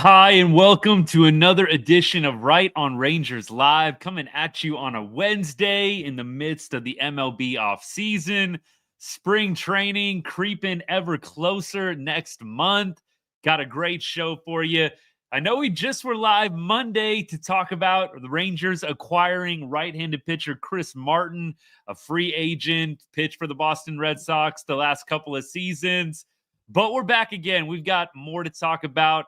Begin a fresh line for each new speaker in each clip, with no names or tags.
Hi, and welcome to another edition of Right on Rangers Live, coming at you on a Wednesday in the midst of the MLB offseason. Spring training creeping ever closer next month. Got a great show for you. I know we just were live Monday to talk about the Rangers acquiring right-handed pitcher Chris Martin, a free agent, pitched for the Boston Red Sox the last couple of seasons. But we're back again. We've got more to talk about.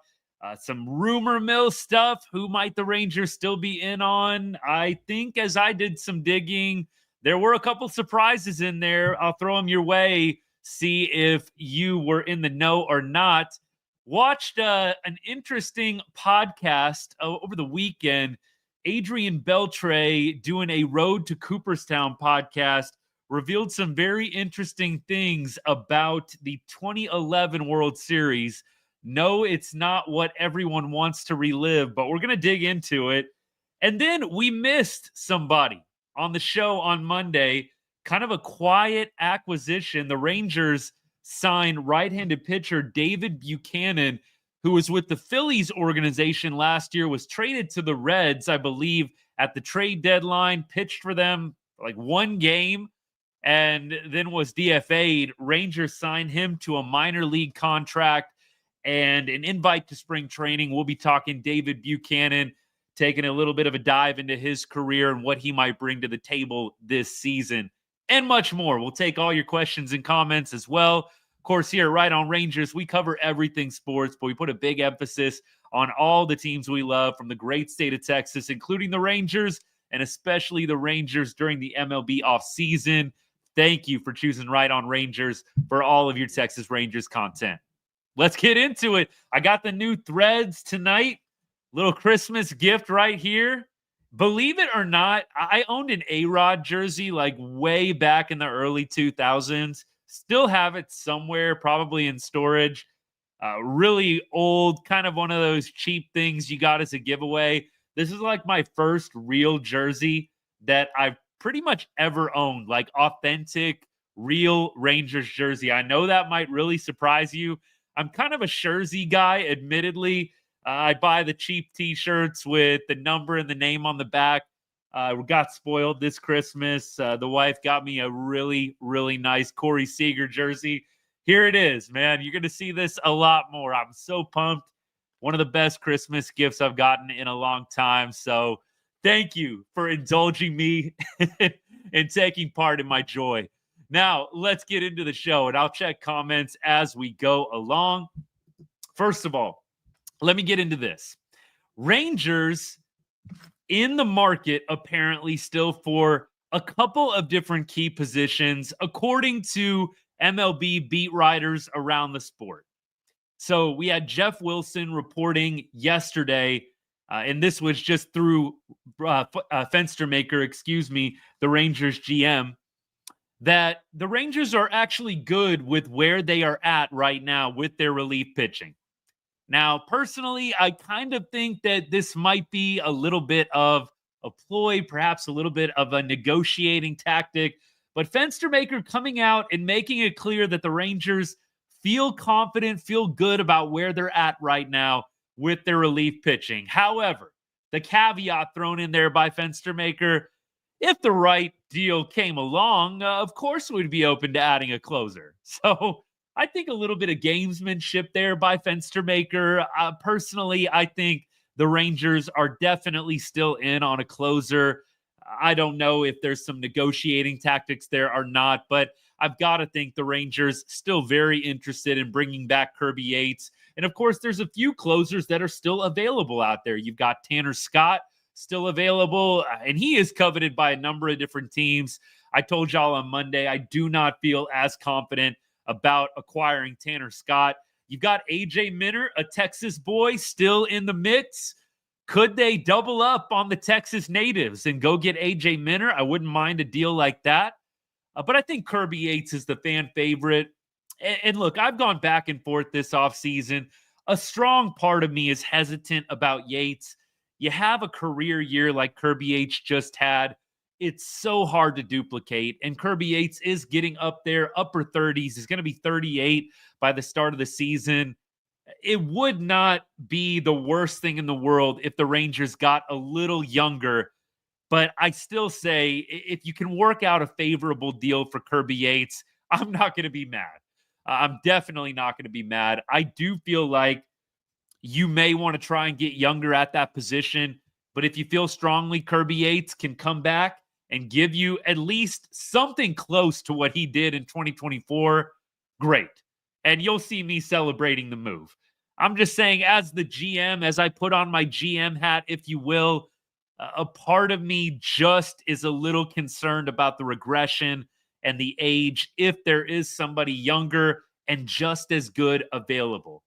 Some rumor mill stuff. Who might the Rangers still be in on? I think as I did some digging, there were a couple surprises in there. I'll throw them your way. See if you were in the know or not. Watched an interesting podcast over the weekend. Adrián Beltré doing a Road to Cooperstown podcast revealed some very interesting things about the 2011 World Series. No, it's not what everyone wants to relive, but we're going to dig into it. And then we missed somebody on the show on Monday, kind of a quiet acquisition. The Rangers signed right-handed pitcher David Buchanan, who was with the Phillies organization last year, was traded to the Reds, I believe, at the trade deadline, pitched for them like one game, and then was DFA'd. Rangers signed him to a minor league contract and an invite to spring training. We'll be talking David Buchanan, taking a little bit of a dive into his career and what he might bring to the table this season, and much more. We'll take all your questions and comments as well. Of course, here Right on Rangers, we cover everything sports, but we put a big emphasis on all the teams we love from the great state of Texas, including the Rangers, and especially the Rangers during the MLB offseason. Thank you for choosing Right on Rangers for all of your Texas Rangers content. Let's get into it. I got the new threads tonight. Little Christmas gift right here. Believe it or not, I owned an A-Rod jersey like way back in the early 2000s. Still have it somewhere, probably in storage. Really old, kind of one of those cheap things you got as a giveaway. This is like my first real jersey that I've pretty much ever owned, like authentic, real Rangers jersey. I know that might really surprise you. I'm kind of a jersey guy, admittedly. I buy the cheap t-shirts with the number and the name on the back. We got spoiled this Christmas. The wife got me a really, really nice Corey Seager jersey. Here it is, man. You're going to see this a lot more. I'm so pumped. One of the best Christmas gifts I've gotten in a long time. So thank you for indulging me and taking part in my joy. Now, let's get into the show, and I'll check comments as we go along. First of all, let me get into this. Rangers in the market apparently still for a couple of different key positions, according to MLB beat writers around the sport. So we had Jeff Wilson reporting yesterday, and this was just through Fenstermaker, the Rangers GM, that the Rangers are actually good with where they are at right now with their relief pitching. Now, personally, I kind of think that this might be a little bit of a ploy, perhaps a little bit of a negotiating tactic, but Fenstermaker coming out and making it clear that the Rangers feel confident, feel good about where they're at right now with their relief pitching. However, the caveat thrown in there by Fenstermaker, if the right deal came along, of course we'd be open to adding a closer. So I think a little bit of gamesmanship there by Fenstermaker. Personally, I think the Rangers are definitely still in on a closer. I don't know if there's some negotiating tactics there or not, but I've got to think the Rangers still very interested in bringing back Kirby Yates. And of course, there's a few closers that are still available out there. You've got Tanner Scott still available, and he is coveted by a number of different teams. I told y'all on Monday, I do not feel as confident about acquiring Tanner Scott. You've got AJ Minter, a Texas boy, still in the mix. Could they double up on the Texas natives and go get AJ Minter? I wouldn't mind a deal like that. But I think Kirby Yates is the fan favorite. And look, I've gone back and forth this offseason. A strong part of me is hesitant about Yates. You have a career year like Kirby Yates just had. It's so hard to duplicate. And Kirby Yates is getting up there, upper 30s. He's going to be 38 by the start of the season. it would not be the worst thing in the world if the Rangers got a little younger. But I still say if you can work out a favorable deal for Kirby Yates, I'm not going to be mad. I'm definitely not going to be mad. I do feel like you may want to try and get younger at that position. But if you feel strongly Kirby Yates can come back and give you at least something close to what he did in 2024, great. And you'll see me celebrating the move. I'm just saying, as the GM, as I put on my GM hat, if you will, a part of me just is a little concerned about the regression and the age if there is somebody younger and just as good available.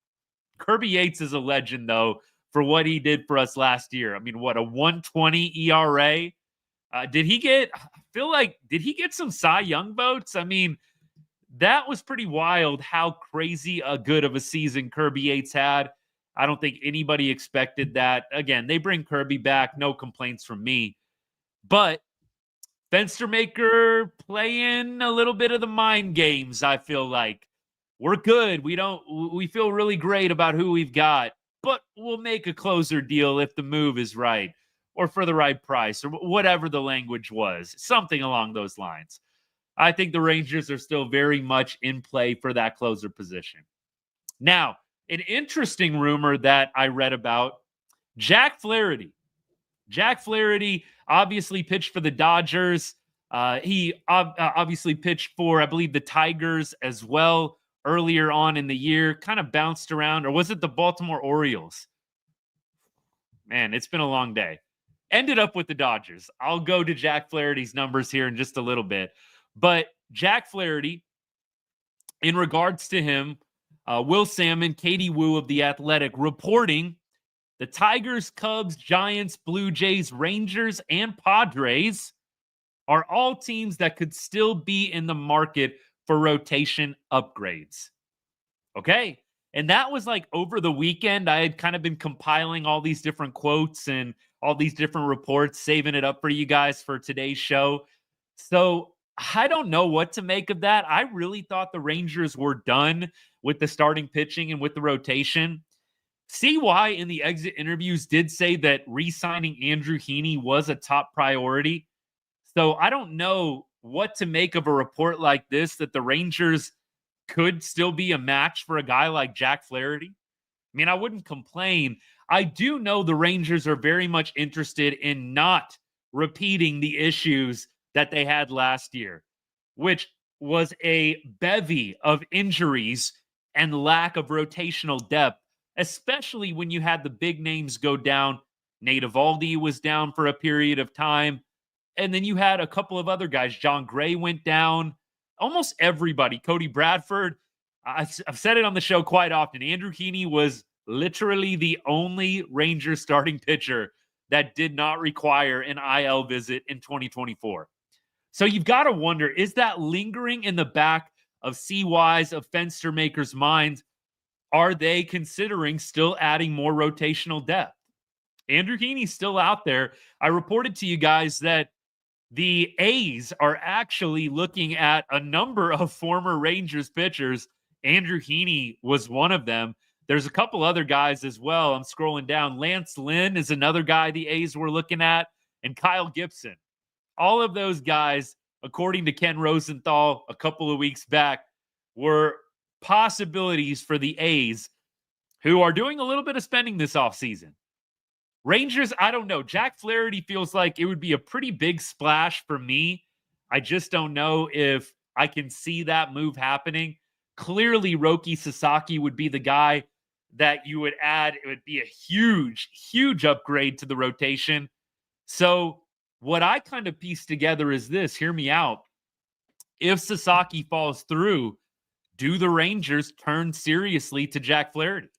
Kirby Yates is a legend, though, for what he did for us last year. I mean, what, a 120 ERA? Did he get some Cy Young votes? I mean, that was pretty wild how crazy good of a season Kirby Yates had. I don't think anybody expected that. Again, they bring Kirby back. No complaints from me. But Fenstermaker playing a little bit of the mind games, I feel like. We're good. We feel really great about who we've got, but we'll make a closer deal if the move is right or for the right price or whatever the language was, something along those lines. I think the Rangers are still very much in play for that closer position. Now, an interesting rumor that I read about, Jack Flaherty. Jack Flaherty obviously pitched for the Dodgers. He obviously pitched for, I believe, the Tigers as well earlier on in the year, kind of bounced around. Or was it the Baltimore Orioles? Man, it's been a long day. Ended up with the Dodgers. I'll go to Jack Flaherty's numbers here in just a little bit. But Jack Flaherty, in regards to him, Will Salmon, Katie Woo of The Athletic reporting the Tigers, Cubs, Giants, Blue Jays, Rangers, and Padres are all teams that could still be in the market for rotation upgrades. Okay. And that was like over the weekend. I had kind of been compiling all these different quotes and all these different reports, saving it up for you guys for today's show. So I don't know what to make of that. I really thought the Rangers were done with the starting pitching and with the rotation. CY in the exit interviews did say that re-signing Andrew Heaney was a top priority. So I don't know what to make of a report like this, that the Rangers could still be a match for a guy like Jack Flaherty. I mean, I wouldn't complain. I do know the Rangers are very much interested in not repeating the issues that they had last year, which was a bevy of injuries and lack of rotational depth, especially when you had the big names go down. Nate Eovaldi was down for a period of time. And then you had a couple of other guys. John Gray went down. Almost everybody. Cody Bradford. I've said it on the show quite often. Andrew Heaney was literally the only Rangers starting pitcher that did not require an IL visit in 2024. So you've got to wonder, is that lingering in the back of CY's, of Fenstermaker's minds? Are they considering still adding more rotational depth? Andrew Heaney's still out there. I reported to you guys that the A's are actually looking at a number of former Rangers pitchers. Andrew Heaney was one of them. There's a couple other guys as well. I'm scrolling down. Lance Lynn is another guy the A's were looking at, and Kyle Gibson. All of those guys, according to Ken Rosenthal a couple of weeks back, were possibilities for the A's, who are doing a little bit of spending this offseason. Rangers, I don't know. Jack Flaherty feels like it would be a pretty big splash for me. I just don't know if I can see that move happening. Clearly, Roki Sasaki would be the guy that you would add. It would be a huge, huge upgrade to the rotation. So what I kind of pieced together is this. Hear me out. If Sasaki falls through, do the Rangers turn seriously to Jack Flaherty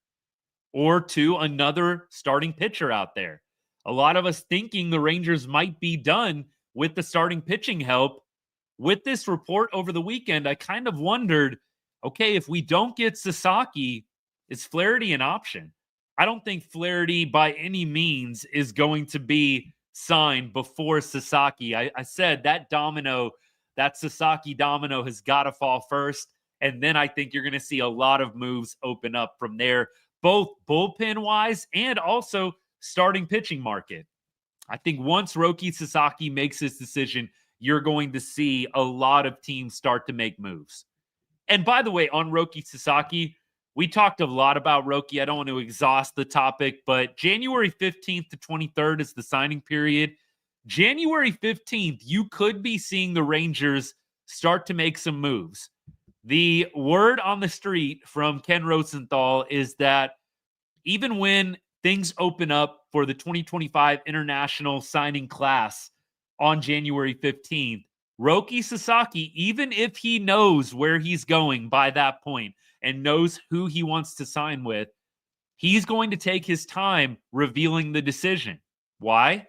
or to another starting pitcher out there? A lot of us thinking the Rangers might be done with the starting pitching help. With this report over the weekend, I kind of wondered, okay, if we don't get Sasaki, is Flaherty an option? I don't think Flaherty by any means is going to be signed before Sasaki. I said that domino, that Sasaki domino has got to fall first. And then I think you're going to see a lot of moves open up from there. both bullpen-wise and also starting pitching market. I think once Roki Sasaki makes this decision, you're going to see a lot of teams start to make moves. And by the way, on Roki Sasaki, we talked a lot about Roki. I don't want to exhaust the topic, but January 15th to 23rd is the signing period. January 15th, you could be seeing the Rangers start to make some moves. The word on the street from Ken Rosenthal is that even when things open up for the 2025 international signing class on January 15th, Roki Sasaki, even if he knows where he's going by that point and knows who he wants to sign with, he's going to take his time revealing the decision. Why?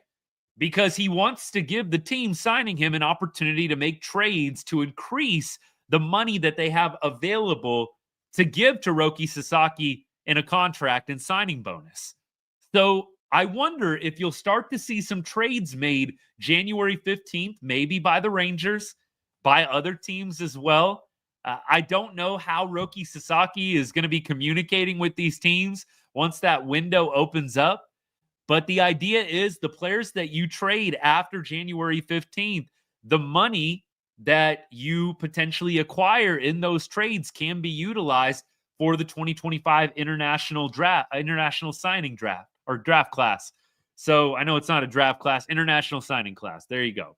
Because he wants to give the team signing him an opportunity to make trades to increase the money that they have available to give to Roki Sasaki in a contract and signing bonus. So I wonder if you'll start to see some trades made January 15th, maybe by the Rangers, by other teams as well. I don't know how Roki Sasaki is going to be communicating with these teams once that window opens up. But the idea is the players that you trade after January 15th, the money that you potentially acquire in those trades can be utilized for the 2025 international signing draft or draft class. So I know it's not a draft class, international signing class. There you go.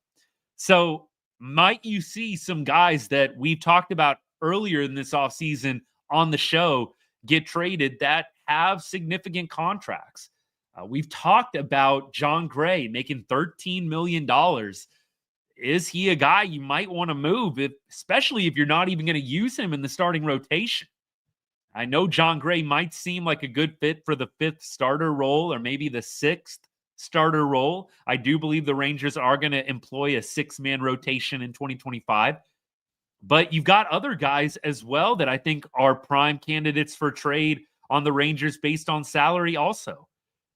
So might you see some guys that we've talked about earlier in this offseason on the show get traded that have significant contracts? We've talked about John Gray making $13 million. Is he a guy you might want to move, especially if you're not even going to use him in the starting rotation? I know John Gray might seem like a good fit for the 5th starter role or maybe the 6th starter role. I do believe the Rangers are going to employ a 6-man rotation in 2025. But you've got other guys as well that I think are prime candidates for trade on the Rangers based on salary also.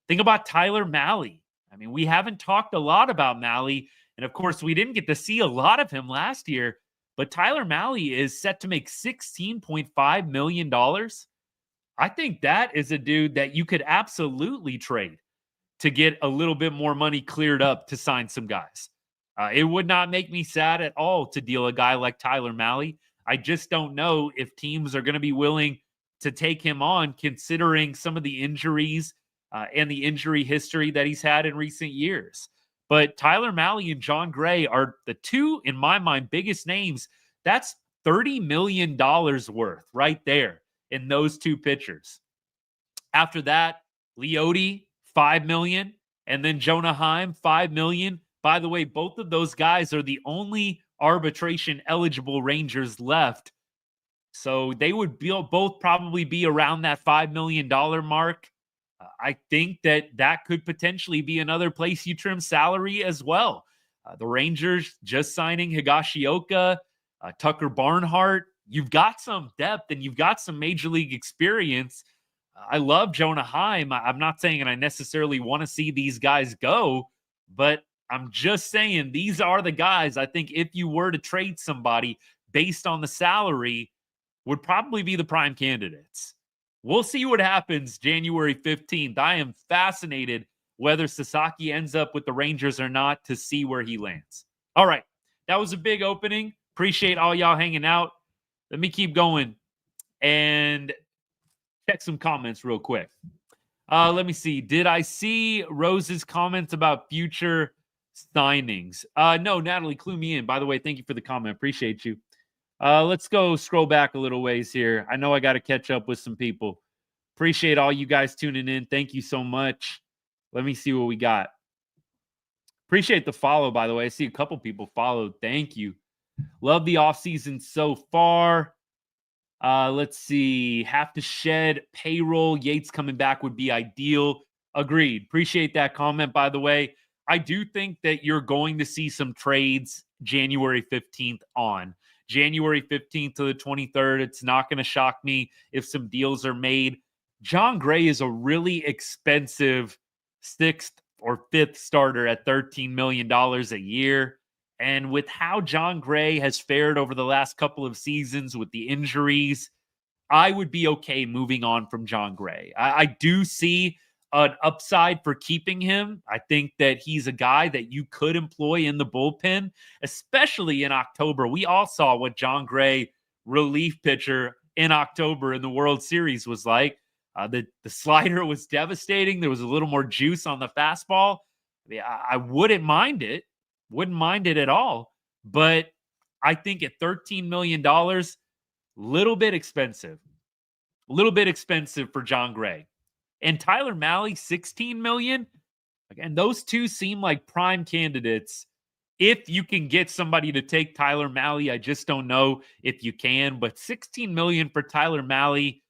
Think about Tyler Mahle. I mean, we haven't talked a lot about Mahle, and of course, we didn't get to see a lot of him last year, but Tyler Mahle is set to make $16.5 million. I think that is a dude that you could absolutely trade to get a little bit more money cleared up to sign some guys. It would not make me sad at all to deal a guy like Tyler Mahle. I just don't know if teams are going to be willing to take him on considering some of the injuries and the injury history that he's had in recent years. But Tyler Mahle and John Gray are the two, in my mind, biggest names. That's $30 million worth right there in those two pitchers. After that, Leote, $5 million, and then Jonah Heim, $5 million. By the way, both of those guys are the only arbitration-eligible Rangers left. So they would both probably be around that $5 million mark. I think that could potentially be another place you trim salary as well. The Rangers just signing Higashioka, Tucker Barnhart. You've got some depth and you've got some major league experience. I love Jonah Heim. I'm not saying and I necessarily want to see these guys go, but I'm just saying these are the guys I think if you were to trade somebody based on the salary would probably be the prime candidates. We'll see what happens January 15th. I am fascinated whether Sasaki ends up with the Rangers or not to see where he lands. All right. That was a big opening. Appreciate all y'all hanging out. Let me keep going and check some comments real quick. Let me see. Did I see Rose's comments about future signings? No, Natalie, clue me in. By the way, thank you for the comment. Appreciate you. Let's go scroll back a little ways here. I know I got to catch up with some people. Appreciate all you guys tuning in. Thank you so much. Let me see what we got. Appreciate the follow, by the way. I see a couple people followed. Thank you. Love the offseason so far. Let's see. Have to shed payroll. Yates coming back would be ideal. Agreed. Appreciate that comment, by the way. I do think that you're going to see some trades January 15th on. January 15th to the 23rd. It's not going to shock me if some deals are made. John Gray is a really expensive 6th or 5th starter at $13 million a year. And with how John Gray has fared over the last couple of seasons with the injuries, I would be okay moving on from John Gray. I do see an upside for keeping him. I think that he's a guy that you could employ in the bullpen, especially in October. We all saw what John Gray, relief pitcher in October in the World Series, was like. The slider was devastating. There was a little more juice on the fastball. I mean, I wouldn't mind it. Wouldn't mind it at all. But I think at $13 million, little bit expensive. A little bit expensive for John Gray. And Tyler Mahle, $16 million. Again, those two seem like prime candidates. If you can get somebody to take Tyler Mahle, I just don't know if you can. But $16 million for Tyler Mahle,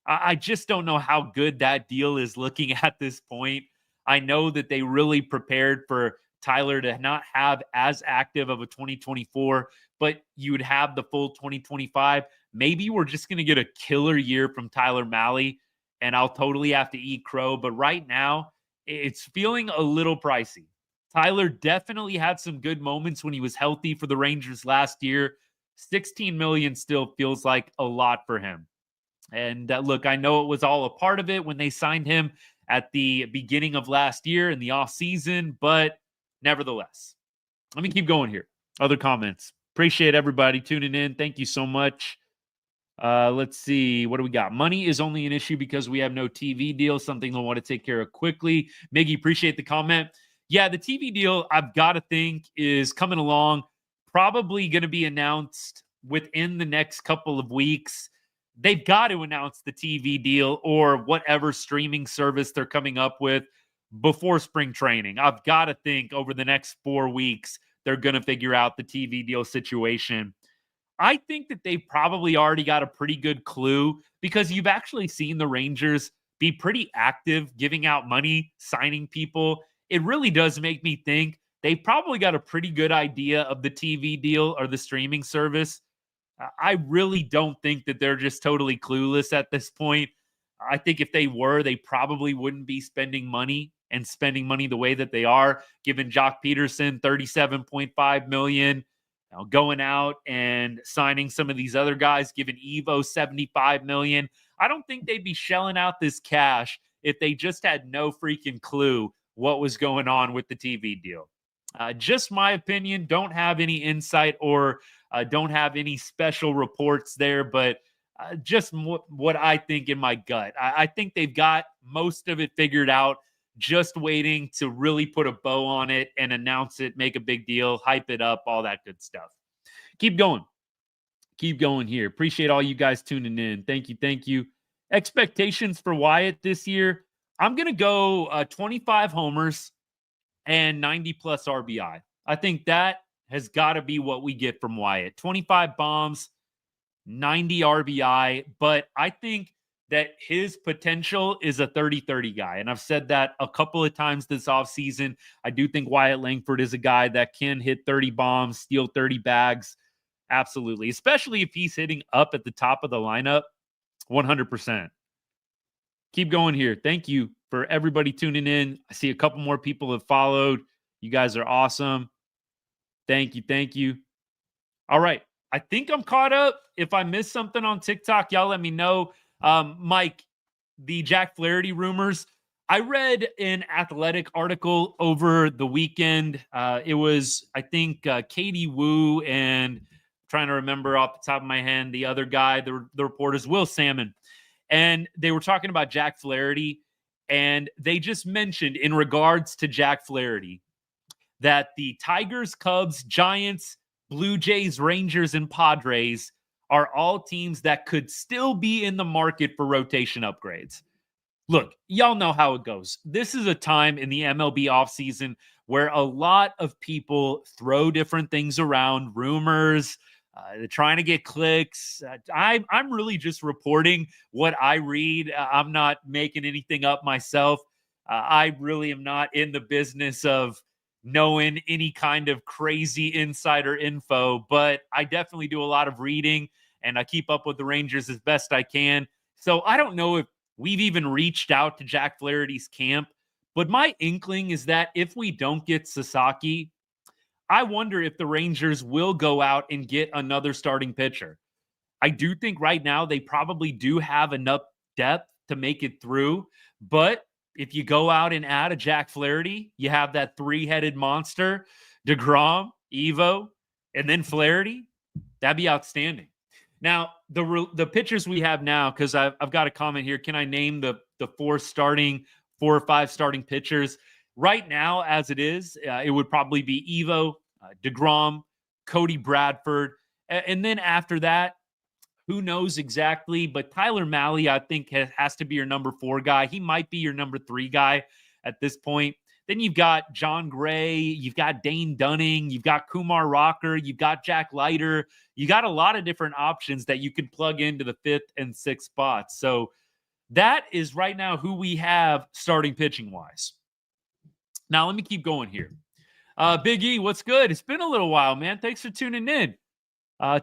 I just don't know how good that deal is looking at this point. I know that they really prepared for Tyler to not have as active of a 2024, but you would have the full 2025. Maybe we're just going to get a killer year from Tyler Mahle, and I'll totally have to eat crow. But right now, it's feeling a little pricey. Tyler definitely had some good moments when he was healthy for the Rangers last year. $16 million still feels like a lot for him. And look, I know it was all a part of it when they signed him at the beginning of last year in the offseason, but nevertheless, let me keep going here. Other comments. Appreciate everybody tuning in. Thank you so much. Let's see. What do we got? Money is only an issue because we have no TV deal, something they'll want to take care of quickly. Miggy, appreciate the comment. Yeah, the TV deal, I've got to think, is coming along. Probably going to be announced within the next couple of weeks. They've got to announce the TV deal or whatever streaming service they're coming up with before spring training. I've got to think over the next 4 weeks, they're going to figure out the TV deal situation. I think that they've probably already got a pretty good clue because you've actually seen the Rangers be pretty active, giving out money, signing people. It really does make me think they've probably got a pretty good idea of the TV deal or the streaming service. I really don't think that they're just totally clueless at this point. I think if they were, they probably wouldn't be spending money the way that they are, giving Jock Peterson $37.5 million, going out and signing some of these other guys, giving Evo $75 million. I don't think they'd be shelling out this cash if they just had no freaking clue what was going on with the TV deal. Just my opinion. Don't have any insight or don't have any special reports there, but just what I think in my gut. I think they've got most of it figured out, just waiting to really put a bow on it and announce it, make a big deal, hype it up, all that good stuff. Keep going. Keep going here. Appreciate all you guys tuning in. Thank you. Thank you. Expectations for Wyatt this year. I'm going to go 25 homers and 90-plus RBI. I think that has got to be what we get from Wyatt. 25 bombs, 90 RBI, but I think that his potential is a 30-30 guy, and I've said that a couple of times this offseason. I do think Wyatt Langford is a guy that can hit 30 bombs, steal 30 bags, absolutely, especially if he's hitting up at the top of the lineup, 100%. Keep going here. Thank you for everybody tuning in. I see a couple more people have followed. You guys are awesome. Thank you. Thank you. All right. I think I'm caught up. If I missed something on TikTok, y'all let me know. Mike, the Jack Flaherty rumors. I read an Athletic article over the weekend. It was, I think, Katie Wu and I'm trying to remember off the top of my head, the other guy, the reporters, Will Salmon. And they were talking about Jack Flaherty. And they just mentioned in regards to Jack Flaherty that the Tigers, Cubs, Giants, Blue Jays, Rangers, and Padres are all teams that could still be in the market for rotation upgrades. Look, y'all know how it goes. This is a time in the MLB offseason where a lot of people throw different things around, rumors, they're trying to get clicks. I'm really just reporting what I read. I'm not making anything up myself. I really am not in the business of knowing any kind of crazy insider info, but I definitely do a lot of reading and I keep up with the Rangers as best I can. So I don't know if we've even reached out to Jack Flaherty's camp, but my inkling is that if we don't get Sasaki, I wonder if the Rangers will go out and get another starting pitcher. I do think right now they probably do have enough depth to make it through. But if you go out and add a Jack Flaherty, you have that three-headed monster, DeGrom, Evo, and then Flaherty. That'd be outstanding. Now, the pitchers we have now, because I've got a comment here. Can I name the four or five starting pitchers? Right now, as it is, it would probably be Evo, DeGrom, Cody Bradford. And then after that, who knows exactly, but Tyler Mahle, I think, has to be your number 4 guy. He might be your number 3 guy at this point. Then you've got John Gray, you've got Dane Dunning, you've got Kumar Rocker, you've got Jack Leiter. You got a lot of different options that you can plug into the 5th and 6th spots. So that is right now who we have starting pitching-wise. Now, let me keep going here. Big E, what's good? It's been a little while, man. Thanks for tuning in.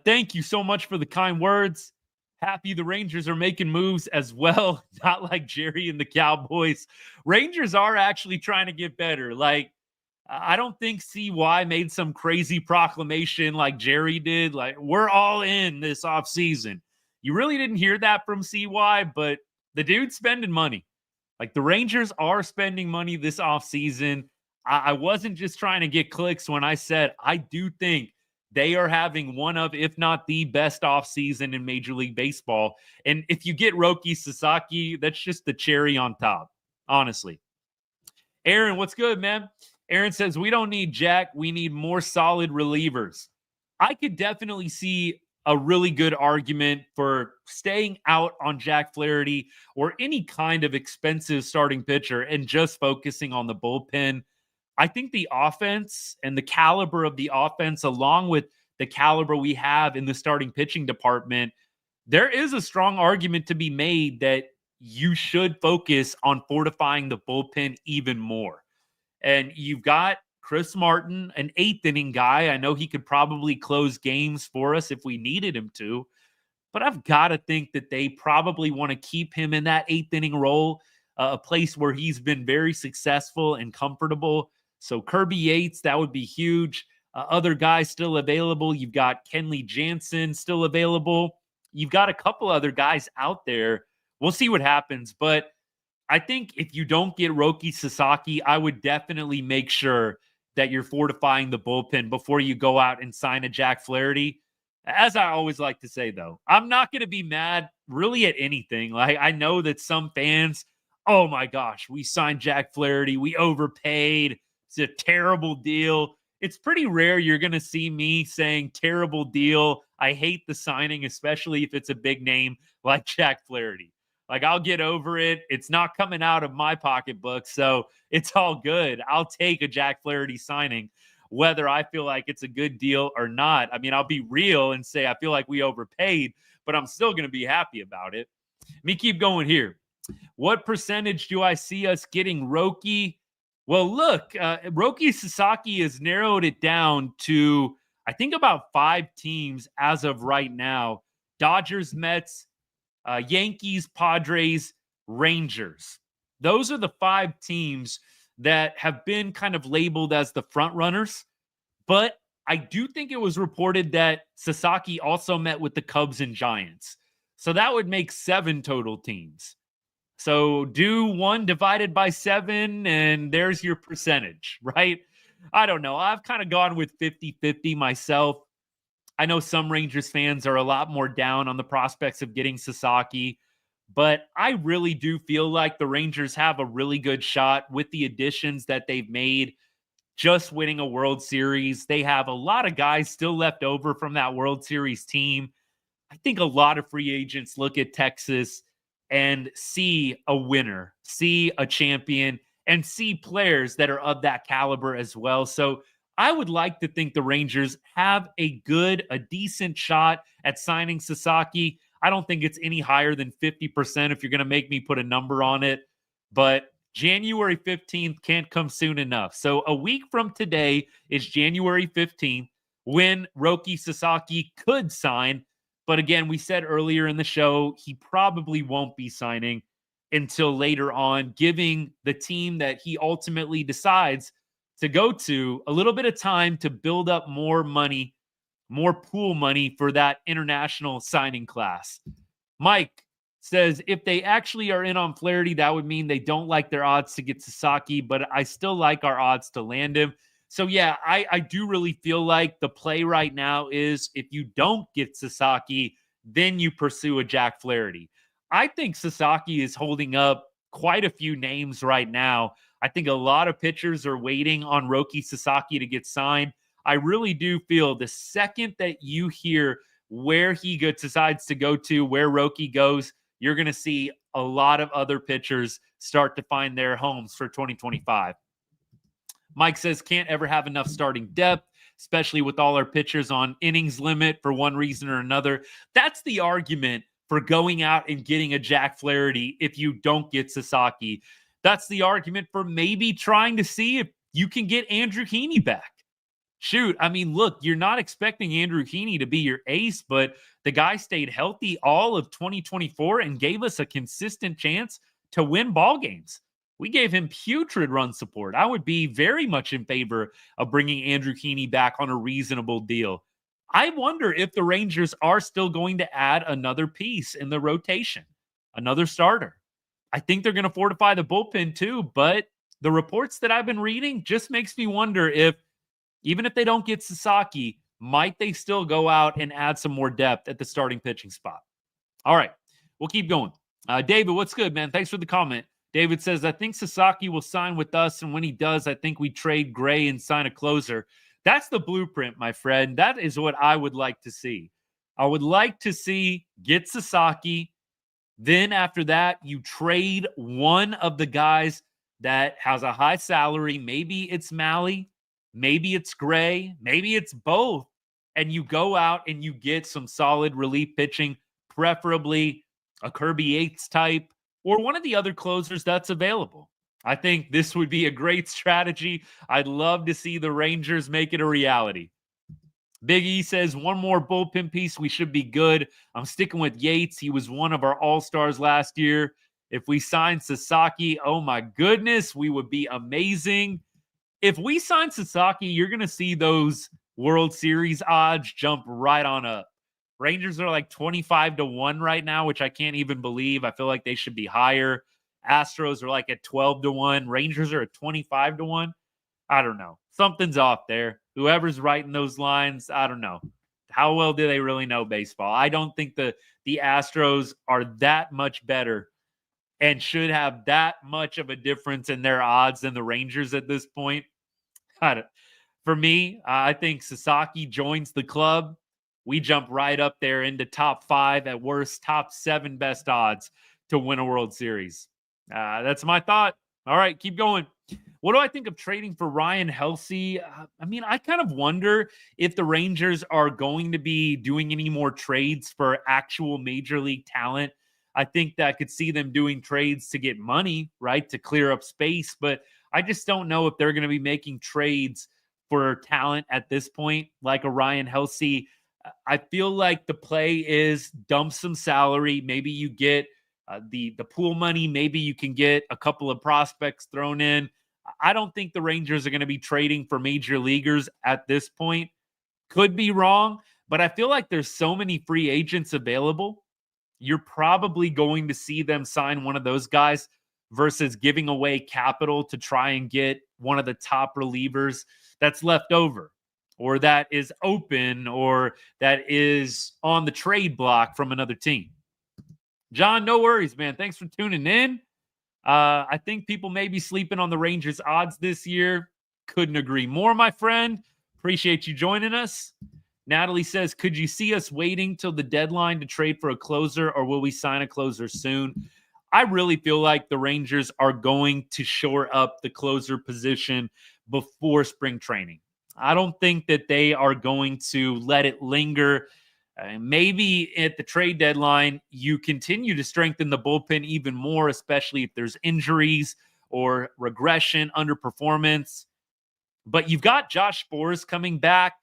Thank you so much for the kind words. Happy the Rangers are making moves as well. Not like Jerry and the Cowboys. Rangers are actually trying to get better. Like, I don't think CY made some crazy proclamation like Jerry did. Like, we're all in this offseason. You really didn't hear that from CY, but the dude's spending money. Like, the Rangers are spending money this offseason. I wasn't just trying to get clicks when I said I do think they are having one of, if not the best offseason in Major League Baseball. And if you get Roki Sasaki, that's just the cherry on top, honestly. Aaron, what's good, man? Aaron says, we don't need Jack. We need more solid relievers. I could definitely see a really good argument for staying out on Jack Flaherty or any kind of expensive starting pitcher and just focusing on the bullpen. I think the offense and the caliber of the offense, along with the caliber we have in the starting pitching department, there is a strong argument to be made that you should focus on fortifying the bullpen even more. And you've got Chris Martin, an 8th inning guy. I know he could probably close games for us if we needed him to, but I've got to think that they probably want to keep him in that 8th inning role, a place where he's been very successful and comfortable. So Kirby Yates, that would be huge. Other guys still available. You've got Kenley Jansen still available. You've got a couple other guys out there. We'll see what happens. But I think if you don't get Roki Sasaki, I would definitely make sure that you're fortifying the bullpen before you go out and sign a Jack Flaherty. As I always like to say, though, I'm not going to be mad really at anything. Like, I know that some fans, oh my gosh, we signed Jack Flaherty. We overpaid. It's a terrible deal. It's pretty rare you're going to see me saying terrible deal. I hate the signing, especially if it's a big name like Jack Flaherty. Like, I'll get over it. It's not coming out of my pocketbook, so it's all good. I'll take a Jack Flaherty signing, whether I feel like it's a good deal or not. I mean, I'll be real and say I feel like we overpaid, but I'm still going to be happy about it. Let me keep going here. What percentage do I see us getting Roki? Well, look, Roki Sasaki has narrowed it down to, I think, about 5 teams as of right now. Dodgers, Mets, Yankees, Padres, Rangers. Those are the 5 teams that have been kind of labeled as the front runners. But I do think it was reported that Sasaki also met with the Cubs and Giants. So that would make 7 total teams. So do 1 divided by 7, and there's your percentage, right? I don't know. I've kind of gone with 50-50 myself. I know some Rangers fans are a lot more down on the prospects of getting Sasaki, but I really do feel like the Rangers have a really good shot with the additions that they've made, just winning a World Series. They have a lot of guys still left over from that World Series team. I think a lot of free agents look at Texas and see a winner, see a champion, and see players that are of that caliber as well. So I would like to think the Rangers have a decent shot at signing Sasaki. I don't think it's any higher than 50% if you're going to make me put a number on it. But January 15th can't come soon enough. So a week from today is January 15th when Roki Sasaki could sign. But again, we said earlier in the show, he probably won't be signing until later on, giving the team that he ultimately decides to go to a little bit of time to build up more money, more pool money for that international signing class. Mike says, if they actually are in on Flaherty, that would mean they don't like their odds to get Sasaki, but I still like our odds to land him. So, yeah, I do really feel like the play right now is if you don't get Sasaki, then you pursue a Jack Flaherty. I think Sasaki is holding up quite a few names right now. I think a lot of pitchers are waiting on Roki Sasaki to get signed. I really do feel the second that you hear where he decides to go to, where Roki goes, you're going to see a lot of other pitchers start to find their homes for 2025. Mike says, can't ever have enough starting depth, especially with all our pitchers on innings limit for one reason or another. That's the argument for going out and getting a Jack Flaherty if you don't get Sasaki. That's the argument for maybe trying to see if you can get Andrew Heaney back. Shoot, I mean, look, you're not expecting Andrew Heaney to be your ace, but the guy stayed healthy all of 2024 and gave us a consistent chance to win ball games. We gave him putrid run support. I would be very much in favor of bringing Andrew Heaney back on a reasonable deal. I wonder if the Rangers are still going to add another piece in the rotation, another starter. I think they're going to fortify the bullpen too, but the reports that I've been reading just makes me wonder if, even if they don't get Sasaki, might they still go out and add some more depth at the starting pitching spot? All right, we'll keep going. David, what's good, man? Thanks for the comment. David says, I think Sasaki will sign with us, and when he does, I think we trade Gray and sign a closer. That's the blueprint, my friend. That is what I would like to see. I would like to see get Sasaki. Then after that, you trade one of the guys that has a high salary. Maybe it's Malley. Maybe it's Gray. Maybe it's both. And you go out and you get some solid relief pitching, preferably a Kirby Yates type or one of the other closers that's available. I think this would be a great strategy. I'd love to see the Rangers make it a reality. Big E says, one more bullpen piece, we should be good. I'm sticking with Yates. He was one of our all-stars last year. If we sign Sasaki, oh my goodness, we would be amazing. If we sign Sasaki, you're going to see those World Series odds jump right on up. Rangers are like 25-1 right now, which I can't even believe. I feel like they should be higher. Astros are like at 12-1. Rangers are at 25-1. I don't know. Something's off there. Whoever's writing those lines, I don't know. How well do they really know baseball? I don't think the Astros are that much better and should have that much of a difference in their odds than the Rangers at this point. For me, I think Sasaki joins the club. We jump right up there into top 5, at worst, top 7 best odds to win a World Series. That's my thought. All right, keep going. What do I think of trading for Ryan Helsey? I mean, I kind of wonder if the Rangers are going to be doing any more trades for actual major league talent. I think that I could see them doing trades to get money, right, to clear up space. But I just don't know if they're going to be making trades for talent at this point, like a Ryan Helsey. I feel like the play is dump some salary. Maybe you get the pool money. Maybe you can get a couple of prospects thrown in. I don't think the Rangers are going to be trading for major leaguers at this point. Could be wrong, but I feel like there's so many free agents available. You're probably going to see them sign one of those guys versus giving away capital to try and get one of the top relievers that's left over, or that is open, or that is on the trade block from another team. John, no worries, man. Thanks for tuning in. I think people may be sleeping on the Rangers odds this year. Couldn't agree more, my friend. Appreciate you joining us. Natalie says, could you see us waiting till the deadline to trade for a closer, or will we sign a closer soon? I really feel like the Rangers are going to shore up the closer position before spring training. I don't think that they are going to let it linger. Maybe at the trade deadline, you continue to strengthen the bullpen even more, especially if there's injuries or regression, underperformance. But you've got Josh Sborz coming back,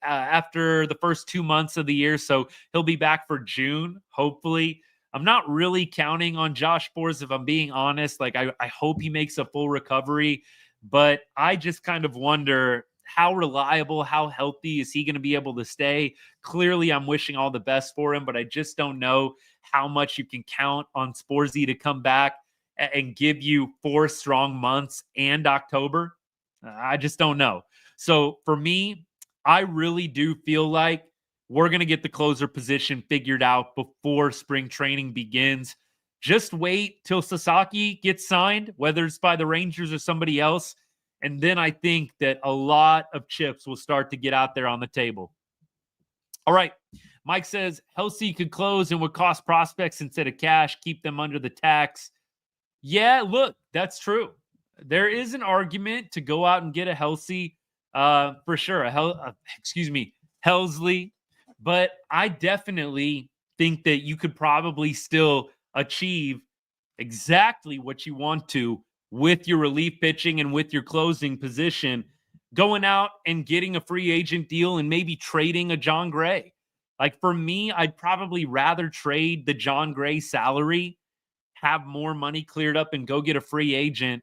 after the first 2 months of the year. So he'll be back for June, hopefully. I'm not really counting on Josh Sborz, if I'm being honest. Like, I hope he makes a full recovery. But I just kind of wonder how reliable, how healthy is he going to be able to stay? Clearly, I'm wishing all the best for him, but I just don't know how much you can count on Sporzy to come back and give you 4 strong months and October. I just don't know. So for me, I really do feel like we're going to get the closer position figured out before spring training begins. Just wait till Sasaki gets signed, whether it's by the Rangers or somebody else. And then I think that a lot of chips will start to get out there on the table. All right. Mike says Helsi could close and would cost prospects instead of cash, keep them under the tax. Yeah, look, that's true. There is an argument to go out and get a Helsi for sure. Helsley. But I definitely think that you could probably still achieve exactly what you want to with your relief pitching and with your closing position, going out and getting a free agent deal and maybe trading a John Gray. Like for me, I'd probably rather trade the John Gray salary, have more money cleared up, and go get a free agent.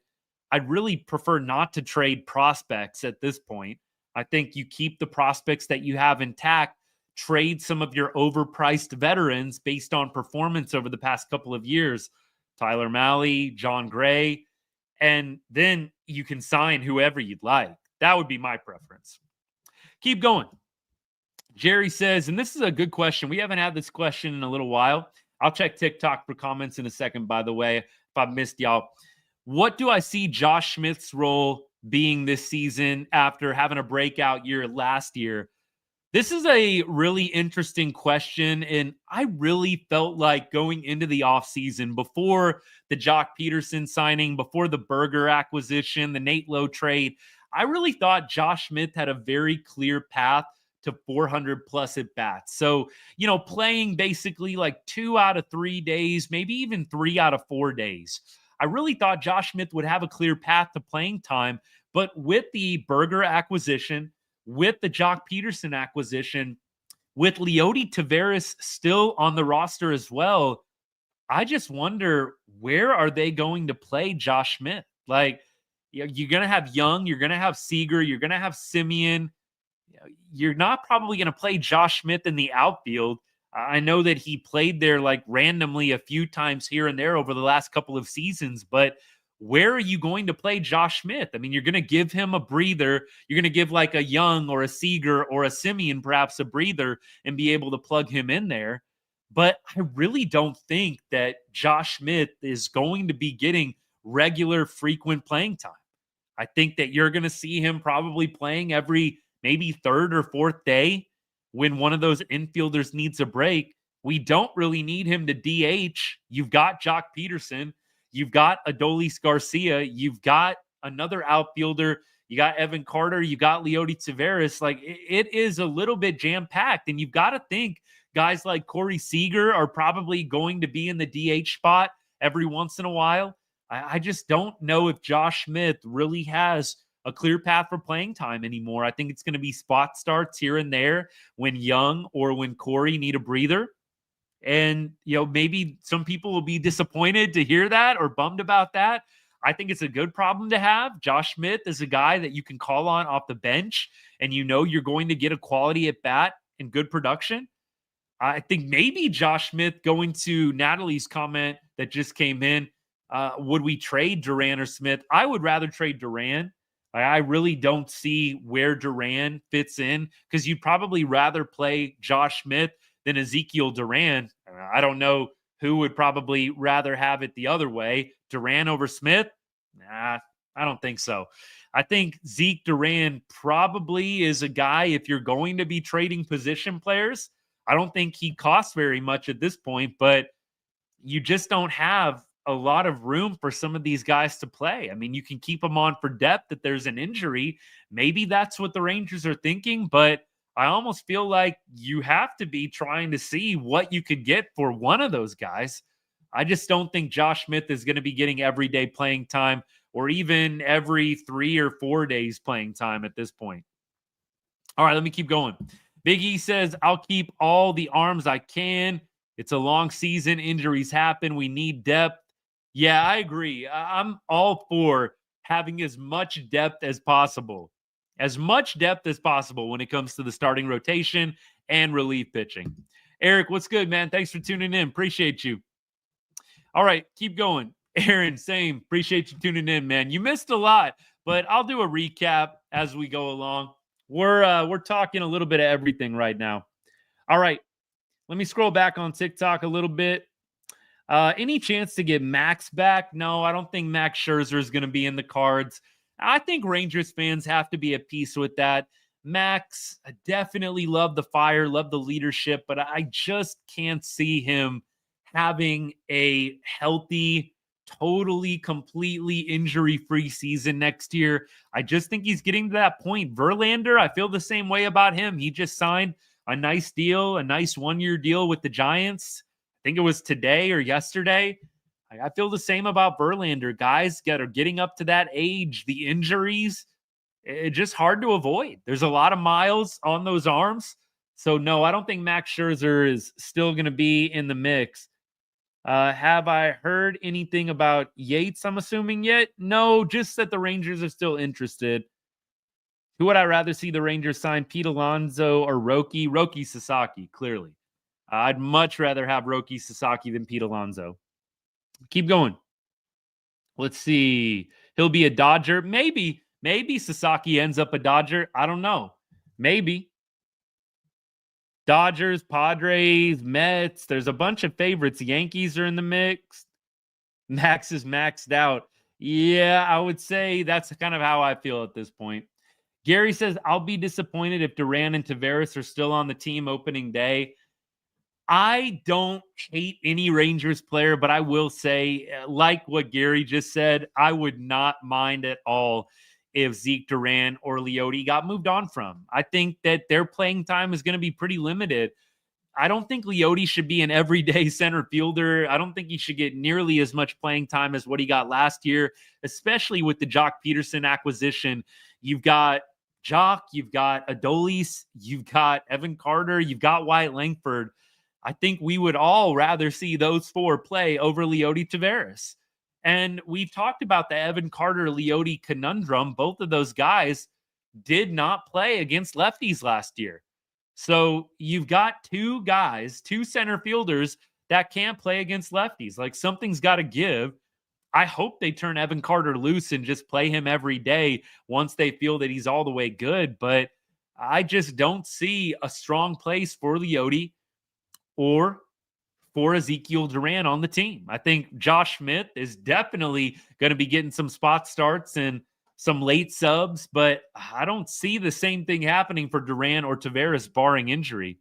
I'd really prefer not to trade prospects at this point. I think you keep the prospects that you have intact, trade some of your overpriced veterans based on performance over the past couple of years, Tyler Mahle, John Gray, and then you can sign whoever you'd like. That would be my preference. Keep going. Jerry says, and this is a good question. We haven't had this question in a little while. I'll check TikTok for comments in a second, by the way, if I missed y'all. What do I see Josh Smith's role being this season after having a breakout year last year? This is a really interesting question, and I really felt like going into the offseason, before the Jock Peterson signing, before the Berger acquisition, the Nate Lowe trade, I really thought Josh Smith had a very clear path to 400 plus at bats. So, playing basically like 2 out of 3 days, maybe even 3 out of 4 days. I really thought Josh Smith would have a clear path to playing time, but with the Berger acquisition, with the Jock Peterson acquisition, with Leody Taveras still on the roster as well, I just wonder, where are they going to play Josh Smith? Like, you're going to have Young, you're going to have Seager, you're going to have Simeon. You're not probably going to play Josh Smith in the outfield. I know that he played there like randomly a few times here and there over the last couple of seasons, but where are you going to play Josh Smith? I mean, you're going to give him a breather. You're going to give like a Young or a Seager or a Simeon perhaps a breather and be able to plug him in there. But I really don't think that Josh Smith is going to be getting regular, frequent playing time. I think that you're going to see him probably playing every maybe 3rd or 4th day when one of those infielders needs a break. We don't really need him to DH. You've got Jock Peterson. You've got Adolis Garcia. You've got another outfielder. You got Evan Carter. You got Leody Taveras. Like, it is a little bit jam-packed. And you've got to think guys like Corey Seager are probably going to be in the DH spot every once in a while. I just don't know if Josh Smith really has a clear path for playing time anymore. I think it's going to be spot starts here and there when Young or when Corey need a breather. And, maybe some people will be disappointed to hear that or bummed about that. I think it's a good problem to have. Josh Smith is a guy that you can call on off the bench, and you're going to get a quality at bat and good production. I think maybe Josh Smith, going to Natalie's comment that just came in, would we trade Duran or Smith? I would rather trade Duran. I really don't see where Duran fits in, because you'd probably rather play Josh Smith than Ezekiel Duran. I don't know who would probably rather have it the other way. Duran over Smith? Nah, I don't think so. I think Zeke Duran probably is a guy, if you're going to be trading position players, I don't think he costs very much at this point, but you just don't have a lot of room for some of these guys to play. I mean, you can keep them on for depth if there's an injury. Maybe that's what the Rangers are thinking, but I almost feel like you have to be trying to see what you could get for one of those guys. I just don't think Josh Smith is going to be getting everyday playing time or even every 3 or 4 days playing time at this point. All right, let me keep going. Big E says, I'll keep all the arms I can. It's a long season. Injuries happen. We need depth. Yeah, I agree. I'm all for having as much depth as possible. as much depth as possible when it comes to the starting rotation and relief pitching. Eric, what's good, man? Thanks for tuning in. Appreciate you. All right, keep going. Aaron, same. Appreciate you tuning in, man. You missed a lot, but I'll do a recap as we go along. We're talking a little bit of everything right now. All right, let me scroll back on TikTok a little bit. Any chance to get Max back? No, I don't think Max Scherzer is going to be in the cards. I think Rangers fans have to be at peace with that. Max, I definitely love the fire, love the leadership, but I just can't see him having a healthy, totally, completely injury-free season next year. I just think he's getting to that point. Verlander, I feel the same way about him. He just signed a nice deal, a nice one-year deal with the Giants. I think it was today or yesterday. I feel the same about Verlander. Guys that are getting up to that age, the injuries, it's just hard to avoid. There's a lot of miles on those arms. So, no, I don't think Max Scherzer is still going to be in the mix. Have I heard anything about Yates, I'm assuming, yet? No, just that the Rangers are still interested. Who would I rather see the Rangers sign, Pete Alonso or Roki? Roki Sasaki, clearly. I'd much rather have Roki Sasaki than Pete Alonso. Keep going. Let's see. He'll be a Dodger. Maybe Sasaki ends up a Dodger. I don't know. Maybe. Dodgers, Padres, Mets. There's a bunch of favorites. Yankees are in the mix. Max is maxed out. Yeah, I would say that's kind of how I feel at this point. Gary says, I'll be disappointed if Duran and Taveras are still on the team opening day. I don't hate any Rangers player, but I will say, like what Gary just said, I would not mind at all if Zeke Duran or Leote got moved on from. I think that their playing time is going to be pretty limited. I don't think Leote should be an everyday center fielder. I don't think he should get nearly as much playing time as what he got last year, especially with the Jock Peterson acquisition. You've got Jock, you've got Adolis, you've got Evan Carter, you've got Wyatt Langford. I think we would all rather see those four play over Leote Taveras. And we've talked about the Evan Carter-Leote conundrum. Both of those guys did not play against lefties last year. So you've got two guys, two center fielders that can't play against lefties. Like, something's got to give. I hope they turn Evan Carter loose and just play him every day once they feel that he's all the way good. But I just don't see a strong place for Leote or for Ezekiel Duran on the team. I think Josh Smith is definitely going to be getting some spot starts and some late subs, but I don't see the same thing happening for Duran or Taveras barring injury.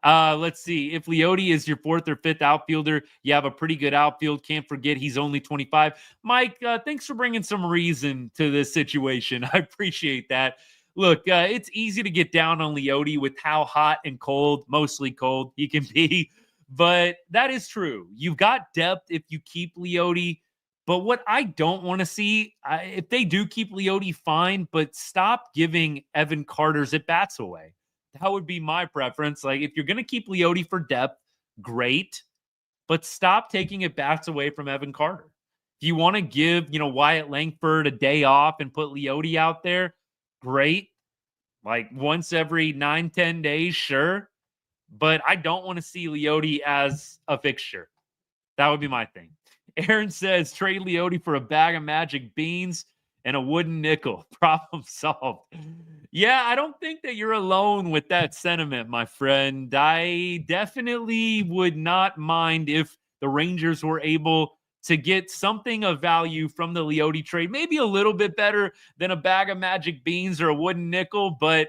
Let's see. If Leote is your fourth or fifth outfielder, you have a pretty good outfield. Can't forget he's only 25. Mike, thanks for bringing some reason to this situation. I appreciate that. Look, it's easy to get down on Leote with how hot and cold, mostly cold, he can be. But that is true. You've got depth if you keep Leote. But what I don't want to see, if they do keep Leote, fine, but stop giving Evan Carter's at-bats away. That would be my preference. Like, if you're going to keep Leote for depth, great, but stop taking at-bats away from Evan Carter. If you want to give, Wyatt Langford a day off and put Leote out there, great. Like, once every 9-10 days, sure. But I don't want to see Leote as a fixture. That would be my thing. Aaron says, trade Leote for a bag of magic beans and a wooden nickel. Problem solved. Yeah, I don't think that you're alone with that sentiment, my friend. I definitely would not mind if the Rangers were able to get something of value from the Leote trade. Maybe a little bit better than a bag of magic beans or a wooden nickel. But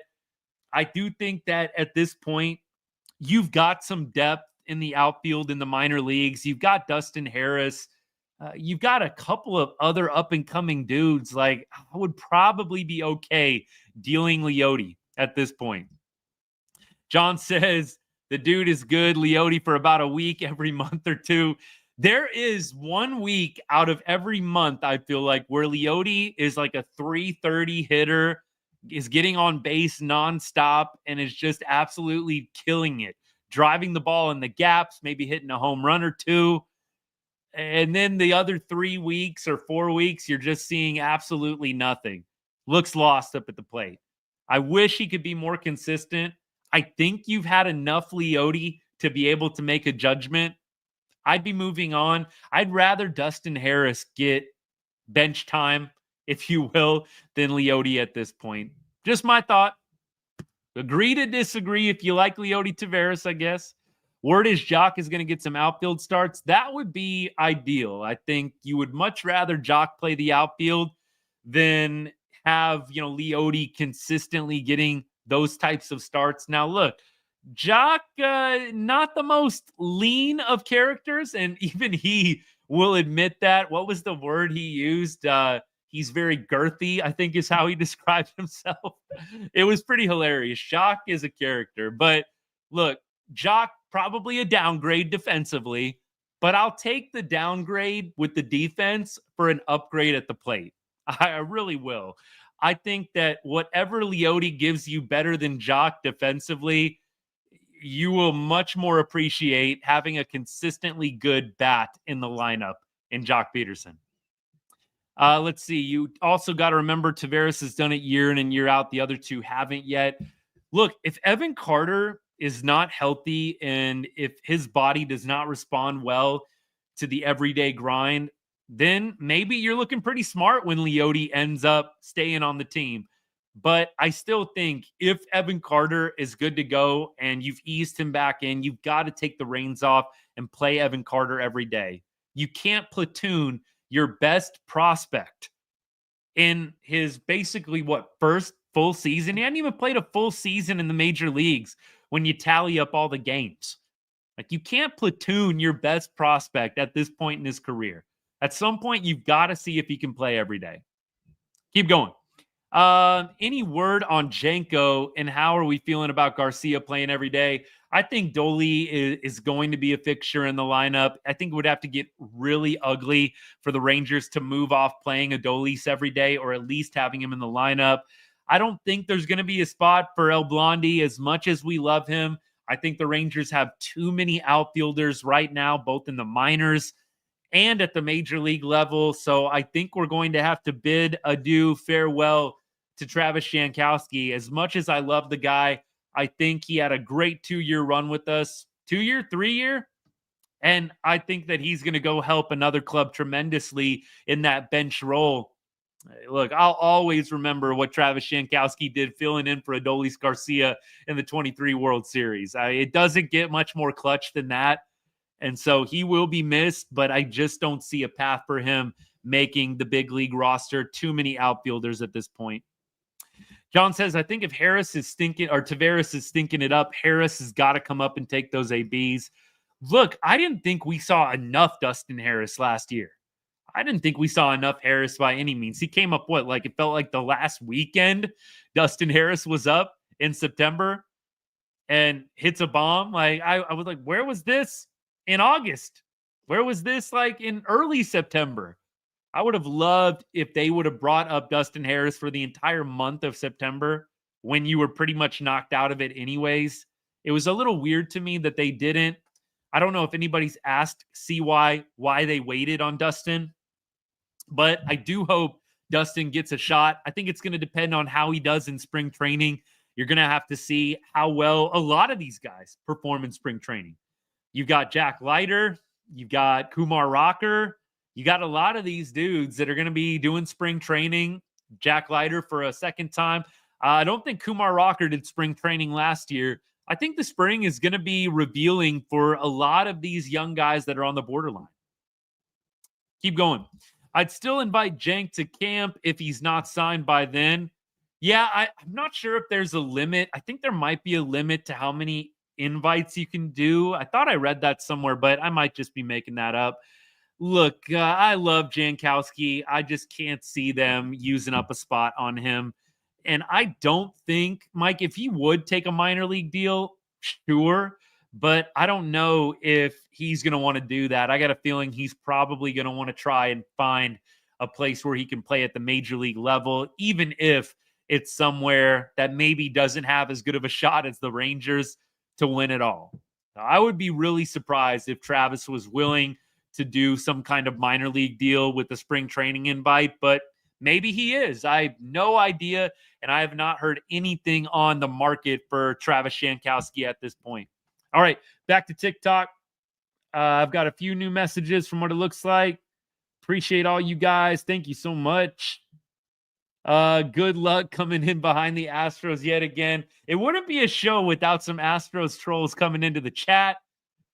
I do think that at this point, you've got some depth in the outfield in the minor leagues. You've got Dustin Harris. You've got a couple of other up-and-coming dudes. Like, I would probably be okay dealing Leote at this point. John says, the dude is good. Leote for about a week every month or two. There is 1 week out of every month, I feel like, where Leote is like a 330 hitter, is getting on base nonstop, and is just absolutely killing it. Driving the ball in the gaps, maybe hitting a home run or two. And then the other 3 weeks or 4 weeks, you're just seeing absolutely nothing. looks lost up at the plate. I wish he could be more consistent. I think you've had enough Leote to be able to make a judgment. I'd be moving on. I'd rather Dustin Harris get bench time, if you will, than Leote at this point. Just my thought. Agree to disagree if you like Leote Taveras, I guess. Word is Jock is going to get some outfield starts. That would be ideal. I think you would much rather Jock play the outfield than have, Leote consistently getting those types of starts. Now, look, Jock, not the most lean of characters, and even he will admit that. What was the word he used? He's very girthy, I think is how he described himself. It was pretty hilarious. Jock is a character. But look, Jock, probably a downgrade defensively, but I'll take the downgrade with the defense for an upgrade at the plate. I really will. I think that whatever Leote gives you better than Jock defensively, you will much more appreciate having a consistently good bat in the lineup in Jock Peterson. Let's see. You also got to remember Taveras has done it year in and year out. The other two haven't yet. Look, if Evan Carter is not healthy and if his body does not respond well to the everyday grind, then maybe you're looking pretty smart when Leote ends up staying on the team. But I still think if Evan Carter is good to go and you've eased him back in, you've got to take the reins off and play Evan Carter every day. You can't platoon your best prospect in his basically, first full season? He hadn't even played a full season in the major leagues when you tally up all the games. Like, you can't platoon your best prospect at this point in his career. At some point, you've got to see if he can play every day. Keep going. Any word on Janko and how are we feeling about Garcia playing every day? I think Dolly is going to be a fixture in the lineup. I think it would have to get really ugly for the Rangers to move off playing Adolis every day, or at least having him in the lineup. I don't think there's going to be a spot for El Blondie as much as we love him. I think the Rangers have too many outfielders right now, both in the minors and at the major league level. So I think we're going to have to bid adieu, farewell to Travis Jankowski. As much as I love the guy, I think he had a great 2-year run with us. 2-year, 3-year? And I think that he's going to go help another club tremendously in that bench role. Look, I'll always remember what Travis Jankowski did filling in for Adolis Garcia in the 23 World Series. It doesn't get much more clutch than that. And so he will be missed, but I just don't see a path for him making the big league roster. Too many outfielders at this point. John says, I think if Harris is stinking, or Taveras is stinking it up, Harris has got to come up and take those ABs. Look, I didn't think we saw enough Dustin Harris last year. I didn't think we saw enough Harris by any means. He came up, it felt like the last weekend Dustin Harris was up in September and hits a bomb. I was like, where was this in August? Where was this in early September? I would have loved if they would have brought up Dustin Harris for the entire month of September when you were pretty much knocked out of it anyways. It was a little weird to me that they didn't. I don't know if anybody's asked CY why they waited on Dustin, but I do hope Dustin gets a shot. I think it's going to depend on how he does in spring training. You're going to have to see how well a lot of these guys perform in spring training. You've got Jack Leiter. You've got Kumar Rocker. You got a lot of these dudes that are going to be doing spring training. Jack Leiter for a second time. I don't think Kumar Rocker did spring training last year. I think the spring is going to be revealing for a lot of these young guys that are on the borderline. Keep going. I'd still invite Jank to camp if he's not signed by then. Yeah, I'm not sure if there's a limit. I think there might be a limit to how many invites you can do. I thought I read that somewhere, but I might just be making that up. Look, I love Jankowski. I just can't see them using up a spot on him. And I don't think, Mike, if he would take a minor league deal, sure. But I don't know if he's going to want to do that. I got a feeling he's probably going to want to try and find a place where he can play at the major league level, even if it's somewhere that maybe doesn't have as good of a shot as the Rangers to win it all. I would be really surprised if Travis was willing to do some kind of minor league deal with the spring training invite, but Maybe he is. I have no idea, and I have not heard anything on the market for Travis Jankowski at this point. All right, back to TikTok. I've got a few new messages from what it looks like. Appreciate all you guys. Thank you so much. Good luck coming in behind the Astros yet again. It wouldn't be a show without some Astros trolls coming into the chat.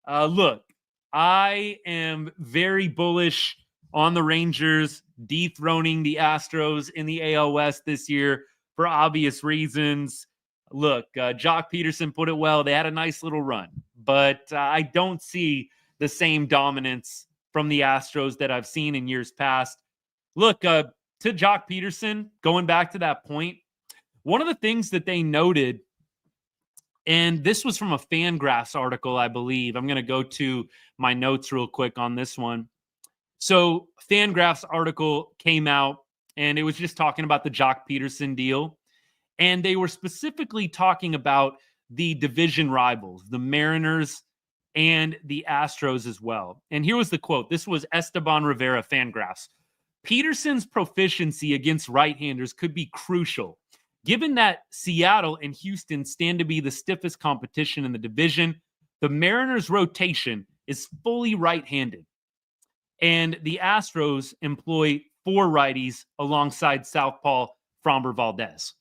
Look, I am very bullish on the Rangers dethroning the Astros in the AL West this year for obvious reasons. Look, Jock Peterson put it well. They had a nice little run, but I don't see the same dominance from the Astros that I've seen in years past. Look, to Jock Peterson, going back to that point, one of the things that they noted, and this was from a Fangraphs article, I believe. I'm going to go to my notes real quick on this one. So Fangraphs article came out, and it was just talking about the Jock Peterson deal. And they were specifically talking about the division rivals, the Mariners and the Astros as well. And here was the quote. This was Esteban Rivera, Fangraphs. Peterson's proficiency against right-handers could be crucial. Given that Seattle and Houston stand to be the stiffest competition in the division, the Mariners' rotation is fully right-handed. And the Astros employ 4 righties alongside southpaw Framber Valdez.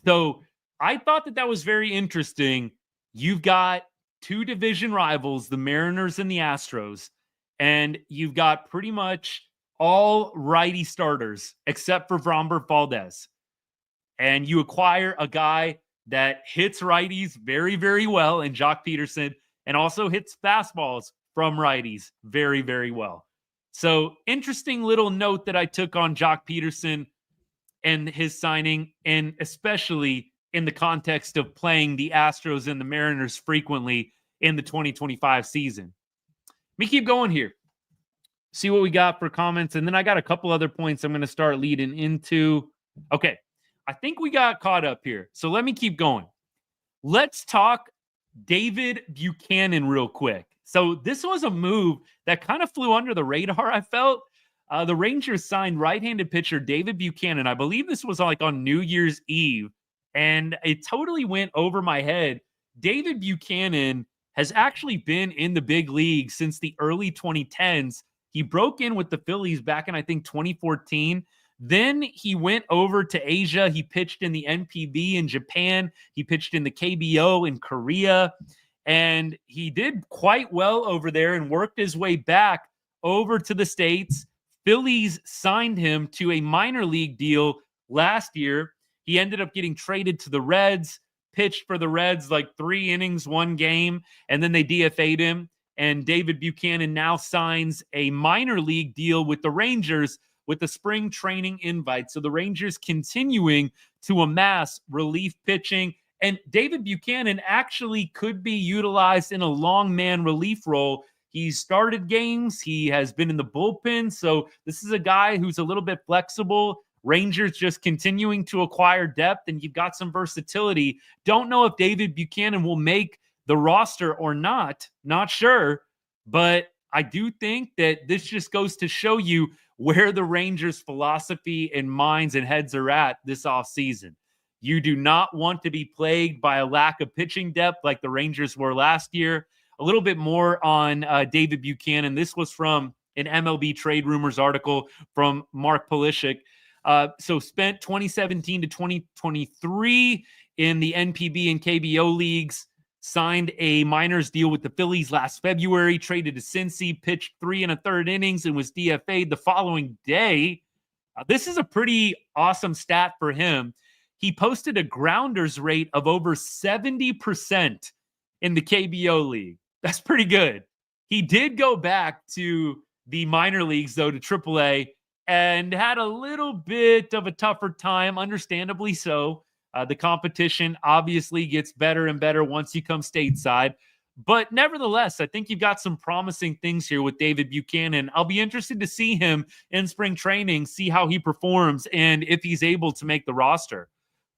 So I thought that was very interesting. You've got 2 division rivals, the Mariners and the Astros, and you've got pretty much all righty starters except for Framber Valdez. And you acquire a guy that hits righties very, very well in Jock Peterson and also hits fastballs from righties very, very well. So interesting little note that I took on Jock Peterson and his signing, and especially in the context of playing the Astros and the Mariners frequently in the 2025 season. Let me keep going here. See what we got for comments. And then I got a couple other points I'm going to start leading into. Okay. I think we got caught up here. So let me keep going. Let's talk David Buchanan real quick. So this was a move that kind of flew under the radar, I felt. The Rangers signed right-handed pitcher David Buchanan. I believe this was like on New Year's Eve, and it totally went over my head. David Buchanan has actually been in the big league since the early 2010s. He broke in with the Phillies back in, I think, 2014. Then he went over to Asia. He pitched in the NPB in Japan. He pitched in the KBO in Korea. And he did quite well over there and worked his way back over to the States. Phillies signed him to a minor league deal last year. He ended up getting traded to the Reds, pitched for the Reds like 3 innings, 1 game, and then they DFA'd him. And David Buchanan now signs a minor league deal with the Rangers with the spring training invite. So the Rangers continuing to amass relief pitching. And David Buchanan actually could be utilized in a long man relief role. He's started games. He has been in the bullpen. So this is a guy who's a little bit flexible. Rangers just continuing to acquire depth, and you've got some versatility. Don't know if David Buchanan will make the roster or not. Not sure. But I do think that this just goes to show you where the Rangers' philosophy and minds and heads are at this offseason. You do not want to be plagued by a lack of pitching depth like the Rangers were last year. A little bit more on David Buchanan. This was from an MLB Trade Rumors article from Mark Polishek. So spent 2017 to 2023 in the NPB and KBO leagues. Signed a minors deal with the Phillies last February, traded to Cincy, pitched 3 1/3 innings, and was DFA'd the following day. This is a pretty awesome stat for him. He posted a grounders rate of over 70% in the KBO league. That's pretty good. He did go back to the minor leagues, though, to AAA, and had a little bit of a tougher time, understandably so. The competition obviously gets better and better once you come stateside. But nevertheless, I think you've got some promising things here with David Buchanan. I'll be interested to see him in spring training, see how he performs, and if he's able to make the roster.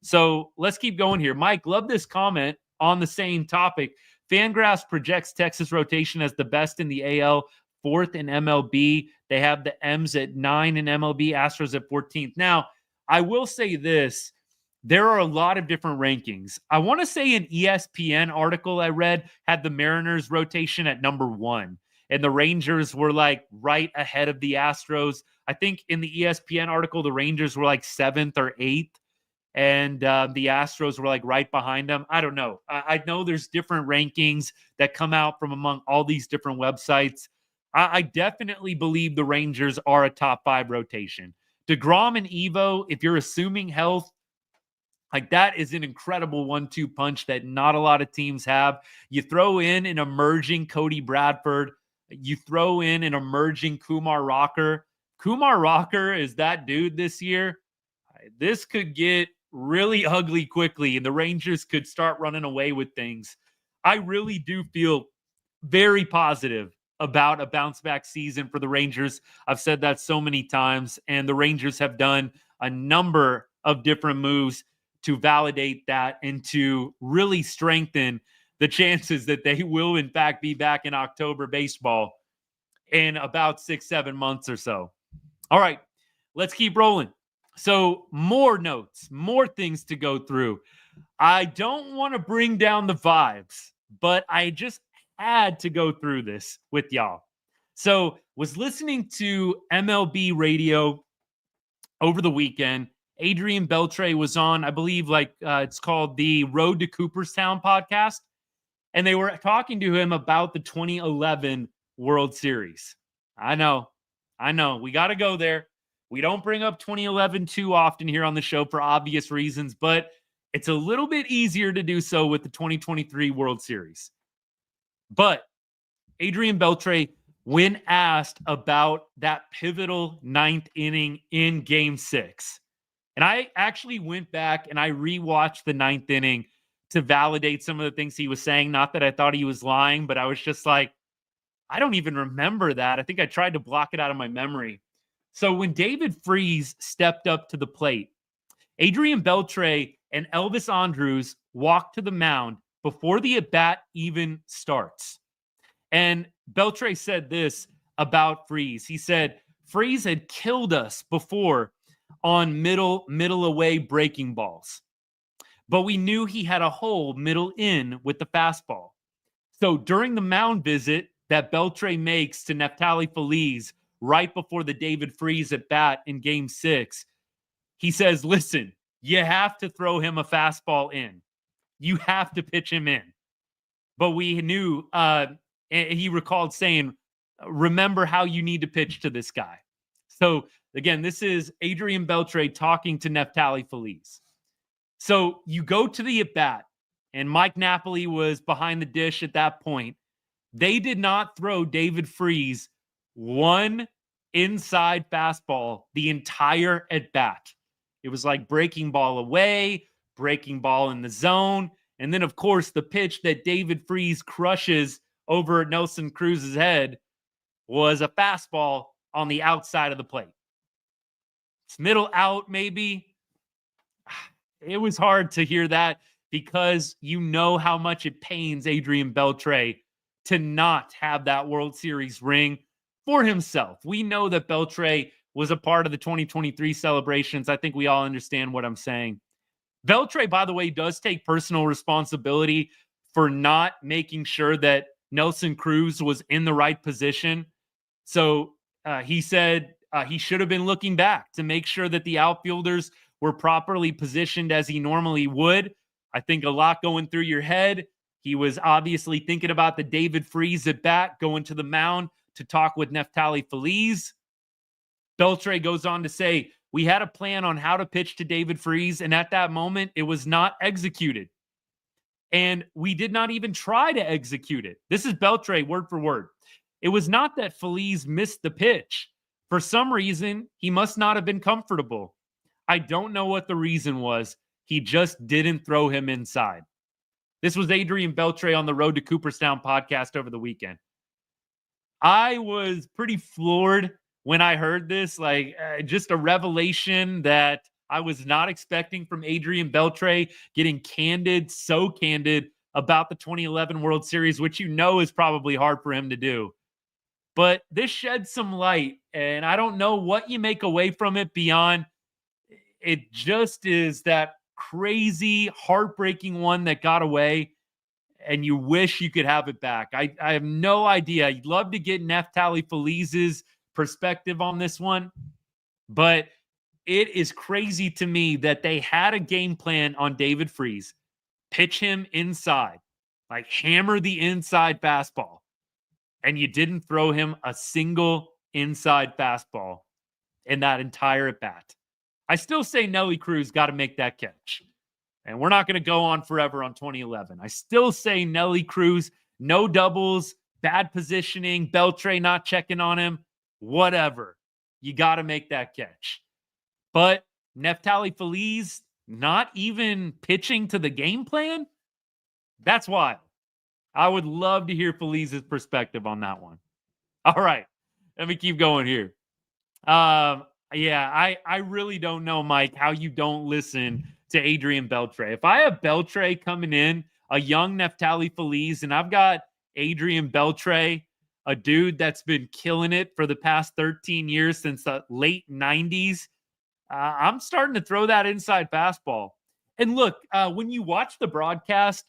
So let's keep going here. Mike, love this comment on the same topic. Fangraphs projects Texas rotation as the best in the AL 4th in MLB. They have the M's at 9 in MLB, Astros at 14th. Now, I will say this. There are a lot of different rankings. I want to say an ESPN article I read had the Mariners rotation at number 1, and the Rangers were like right ahead of the Astros. I think in the ESPN article, the Rangers were like 7th or 8th, and the Astros were like right behind them. I don't know. I know there's different rankings that come out from among all these different websites. I definitely believe the Rangers are a top 5 rotation. DeGrom and Evo, if you're assuming health, like that is an incredible 1-2 punch that not a lot of teams have. You throw in an emerging Cody Bradford. You throw in an emerging Kumar Rocker. Kumar Rocker is that dude this year. This could get really ugly quickly, and the Rangers could start running away with things. I really do feel very positive about a bounce-back season for the Rangers. I've said that so many times, and the Rangers have done a number of different moves to validate that and to really strengthen the chances that they will, in fact, be back in October baseball in about 6-7 months or so. All right, let's keep rolling. So more notes, more things to go through. I don't want to bring down the vibes, but I just had to go through this with y'all. So was listening to MLB radio over the weekend. Adrián Beltré was on, I believe, it's called the Road to Cooperstown podcast. And they were talking to him about the 2011 World Series. I know. We got to go there. We don't bring up 2011 too often here on the show for obvious reasons, but it's a little bit easier to do so with the 2023 World Series. But Adrián Beltré, when asked about that pivotal 9th inning in Game 6, and I actually went back and I rewatched the 9th inning to validate some of the things he was saying. Not that I thought he was lying, but I was just like, I don't even remember that. I think I tried to block it out of my memory. So when David Freese stepped up to the plate, Adrián Beltré and Elvis Andrus walked to the mound before the at-bat even starts. And Beltré said this about Freese. He said, Freese had killed us before on middle away breaking balls, but we knew he had a hole middle in with the fastball. So during the mound visit that Beltré makes to Neftali Feliz right before the David Freese at bat in Game 6, he says, listen, you have to throw him a fastball in. You have to pitch him in. But we knew, he recalled saying, remember how you need to pitch to this guy. So again, this is Adrián Beltré talking to Neftali Feliz. So you go to the at-bat, and Mike Napoli was behind the dish at that point. They did not throw David Freese one inside fastball the entire at-bat. It was like breaking ball away, breaking ball in the zone, and then, of course, the pitch that David Freese crushes over Nelson Cruz's head was a fastball on the outside of the plate. It's middle out, maybe. It was hard to hear that because you know how much it pains Adrián Beltré to not have that World Series ring for himself. We know that Beltré was a part of the 2023 celebrations. I think we all understand what I'm saying. Beltré, by the way, does take personal responsibility for not making sure that Nelson Cruz was in the right position. So he said he should have been looking back to make sure that the outfielders were properly positioned as he normally would. I think a lot going through your head. He was obviously thinking about the David Freese at bat, going to the mound to talk with Neftali Feliz. Beltré goes on to say, we had a plan on how to pitch to David Freese, and at that moment, it was not executed. And we did not even try to execute it. This is Beltré, word for word. It was not that Feliz missed the pitch. For some reason, he must not have been comfortable. I don't know what the reason was. He just didn't throw him inside. This was Adrián Beltré on the Road to Cooperstown podcast over the weekend. I was pretty floored when I heard this, just a revelation that I was not expecting from Adrián Beltré, getting candid, so candid about the 2011 World Series, which you know is probably hard for him to do. But this sheds some light, and I don't know what you make away from it beyond it just is that crazy, heartbreaking one that got away, and you wish you could have it back. I have no idea. I'd love to get Neftali Felice's perspective on this one, but it is crazy to me that they had a game plan on David Freese, pitch him inside, like hammer the inside fastball, and you didn't throw him a single inside fastball in that entire at bat. I still say Nelly Cruz got to make that catch. And we're not going to go on forever on 2011. I still say Nelly Cruz, no doubles, bad positioning, Beltré not checking on him, whatever. You got to make that catch. But Neftali Felice not even pitching to the game plan? That's wild. I would love to hear Felice's perspective on that one. All right, let me keep going here. Yeah, I really don't know, Mike, how you don't listen to Adrián Beltré. If I have Beltré coming in, a young Neftali Felice, and I've got Adrián Beltré, a dude that's been killing it for the past 13 years since the late 90s, I'm starting to throw that inside fastball. And look, when you watch the broadcast,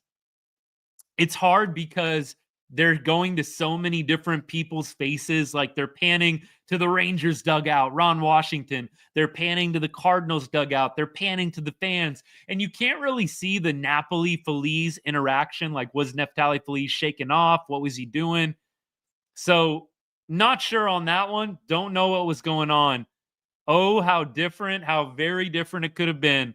it's hard because they're going to so many different people's faces. Like they're panning to the Rangers dugout, Ron Washington. They're panning to the Cardinals dugout. They're panning to the fans. And you can't really see the Napoli-Felice interaction. Like, was Neftali Felice shaken off? What was he doing? So not sure on that one. Don't know what was going on. Oh, how different, how very different it could have been.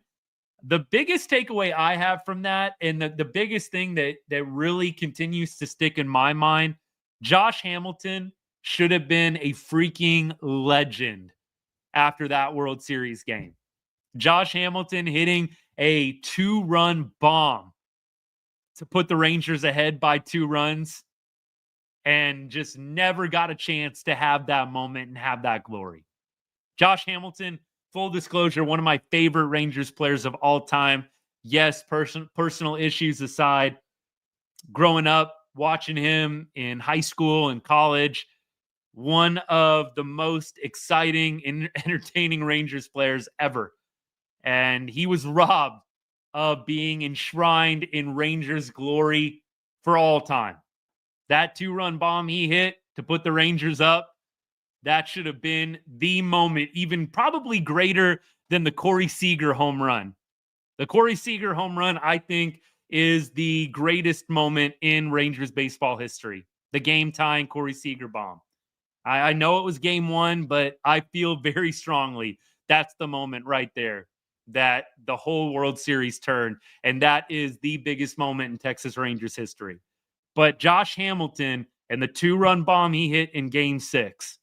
The biggest takeaway I have from that, and the biggest thing that really continues to stick in my mind, Josh Hamilton should have been a freaking legend after that World Series game. Josh Hamilton hitting a 2-run bomb to put the Rangers ahead by 2 runs and just never got a chance to have that moment and have that glory. Josh Hamilton, full disclosure, one of my favorite Rangers players of all time. Yes, personal issues aside, growing up, watching him in high school and college, one of the most exciting and entertaining Rangers players ever. And he was robbed of being enshrined in Rangers glory for all time. That 2-run bomb he hit to put the Rangers up, that should have been the moment, even probably greater than the Corey Seager home run. The Corey Seager home run, I think, is the greatest moment in Rangers baseball history. The game-tying Corey Seager bomb. I know it was game 1, but I feel very strongly that's the moment right there that the whole World Series turned, and that is the biggest moment in Texas Rangers history. But Josh Hamilton and the 2-run bomb he hit in game 6,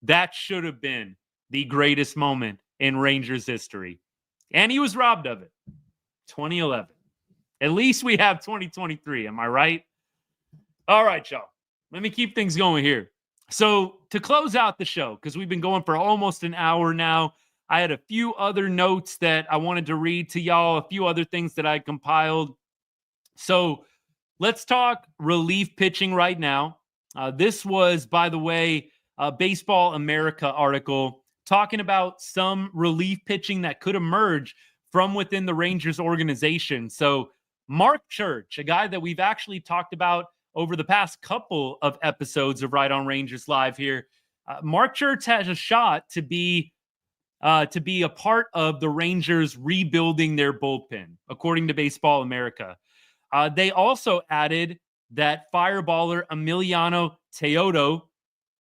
that should have been the greatest moment in Rangers history. And he was robbed of it. 2011. At least we have 2023. Am I right? All right, y'all. Let me keep things going here. So to close out the show, because we've been going for almost an hour now, I had a few other notes that I wanted to read to y'all, a few other things that I compiled. So let's talk relief pitching right now. This was, by the way, a Baseball America article talking about some relief pitching that could emerge from within the Rangers organization. So Mark Church, a guy that we've actually talked about over the past couple of episodes of Right on Rangers Live here, Mark Church has a shot to be a part of the Rangers rebuilding their bullpen, according to Baseball America. They also added that fireballer Emiliano Teodo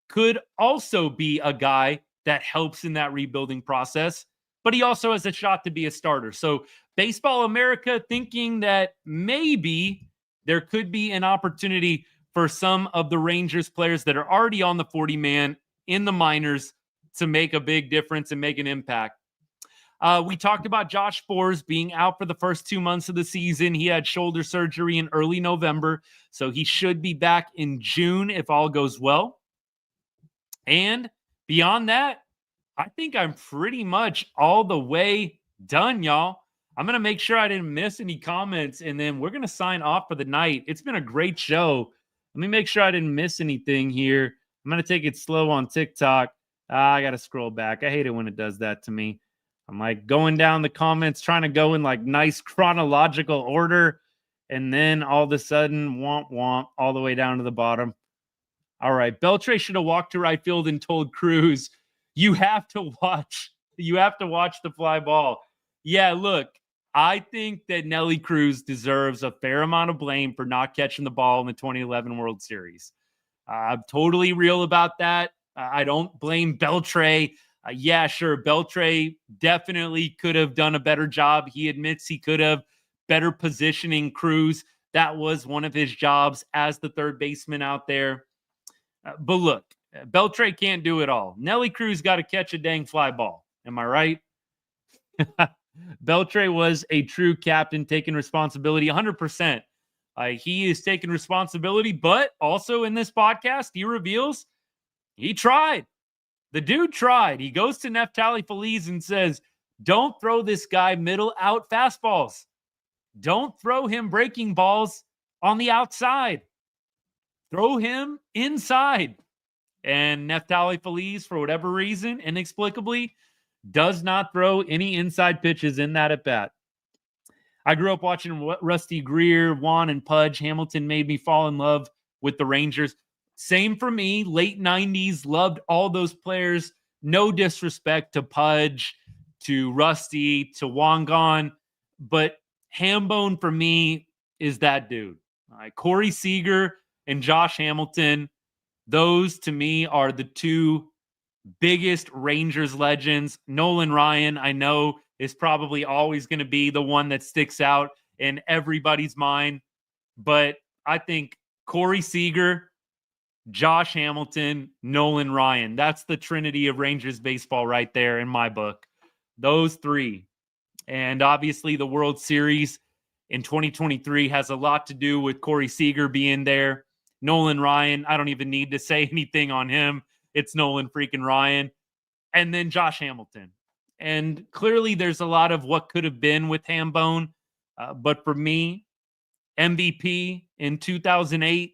could also be a guy that helps in that rebuilding process, but he also has a shot to be a starter. So Baseball America thinking that maybe there could be an opportunity for some of the Rangers players that are already on the 40-man in the minors to make a big difference and make an impact. We talked about Josh Sborz being out for the first 2 months of the season. He had shoulder surgery in early November, so he should be back in June if all goes well. And beyond that, I think I'm pretty much all the way done, y'all. I'm going to make sure I didn't miss any comments, and then we're going to sign off for the night. It's been a great show. Let me make sure I didn't miss anything here. I'm going to take it slow on TikTok. I got to scroll back. I hate it when it does that to me. I'm like going down the comments, trying to go in like nice chronological order. And then all of a sudden, womp womp, all the way down to the bottom. All right. Beltré should have walked to right field and told Cruz, you have to watch the fly ball. Yeah, look, I think that Nelly Cruz deserves a fair amount of blame for not catching the ball in the 2011 World Series. I'm totally real about that. I don't blame Beltré. Yeah, sure. Beltré definitely could have done a better job. He admits he could have better positioning Cruz. That was one of his jobs as the third baseman out there. But look, Beltré can't do it all. Nelly Cruz got to catch a dang fly ball. Am I right? Beltré was a true captain, taking responsibility 100%. He is taking responsibility, but also in this podcast, he reveals he tried. The dude tried. He goes to Neftali Feliz and says, don't throw this guy middle out fastballs. Don't throw him breaking balls on the outside. Throw him inside. And Neftali Feliz, for whatever reason, inexplicably, does not throw any inside pitches in that at bat. I grew up watching Rusty Greer, Juan, and Pudge. Hamilton made me fall in love with the Rangers. Same for me. Late 90s, loved all those players. No disrespect to Pudge, to Rusty, to Wangan. But Hambone for me is that dude. Corey Seager and Josh Hamilton. Those to me are the two biggest Rangers legends. Nolan Ryan, I know, is probably always going to be the one that sticks out in everybody's mind. But I think Corey Seager, Josh Hamilton, Nolan Ryan, that's the trinity of Rangers baseball right there in my book. Those three. And obviously the World Series in 2023 has a lot to do with Corey Seager being there. Nolan Ryan, I don't even need to say anything on him. It's Nolan freaking Ryan. And then Josh Hamilton. And clearly there's a lot of what could have been with Hambone. But for me, MVP in 2008,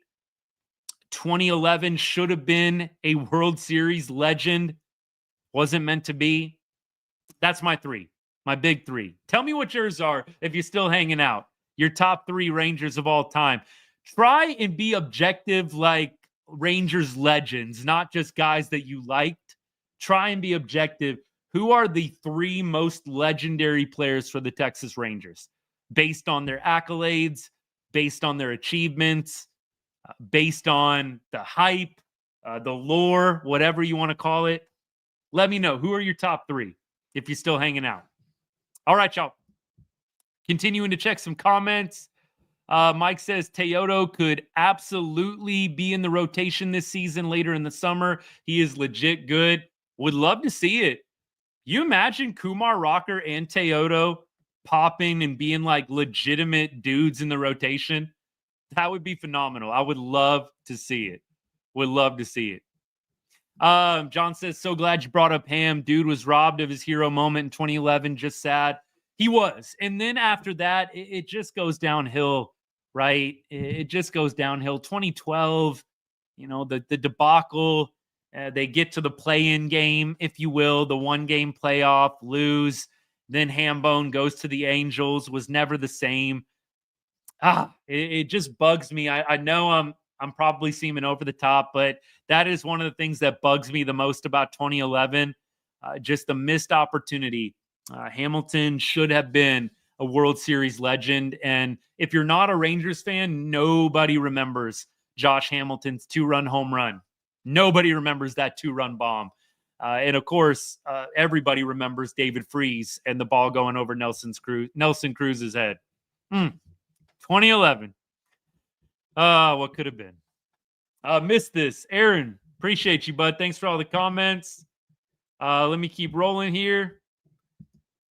2011 should have been a World Series legend. Wasn't meant to be. That's my three. My big three. Tell me what yours are if you're still hanging out. Your top three Rangers of all time. Try and be objective like Rangers legends, not just guys that you liked. Try and be objective. Who are the three most legendary players for the Texas Rangers? Based on their accolades, based on their achievements, based on the hype, the lore, whatever you want to call it. Let me know. Who are your top three if you're still hanging out? All right, y'all. Continuing to check some comments. Mike says Teodo could absolutely be in the rotation this season later in the summer. He is legit good. Would love to see it. You imagine Kumar Rocker and Teodo popping and being like legitimate dudes in the rotation? That would be phenomenal. I would love to see it. Would love to see it. John says, so glad you brought up Ham. Dude was robbed of his hero moment in 2011. Just sad. He was. And then after that, it just goes downhill, right? It just goes downhill. 2012, the debacle. They get to the play-in game, if you will, the one-game playoff, lose. Then Hambone goes to the Angels, was never the same. It just bugs me. I know I'm probably seeming over the top, but that is one of the things that bugs me the most about 2011. Just a missed opportunity. Hamilton should have been a World Series legend. And if you're not a Rangers fan, nobody remembers Josh Hamilton's 2-run home run. Nobody remembers that 2-run bomb. And of course, everybody remembers David Freese and the ball going over Nelson Cruz's head. 2011. What could have been? Missed this. Aaron, appreciate you, bud. Thanks for all the comments. Let me keep rolling here.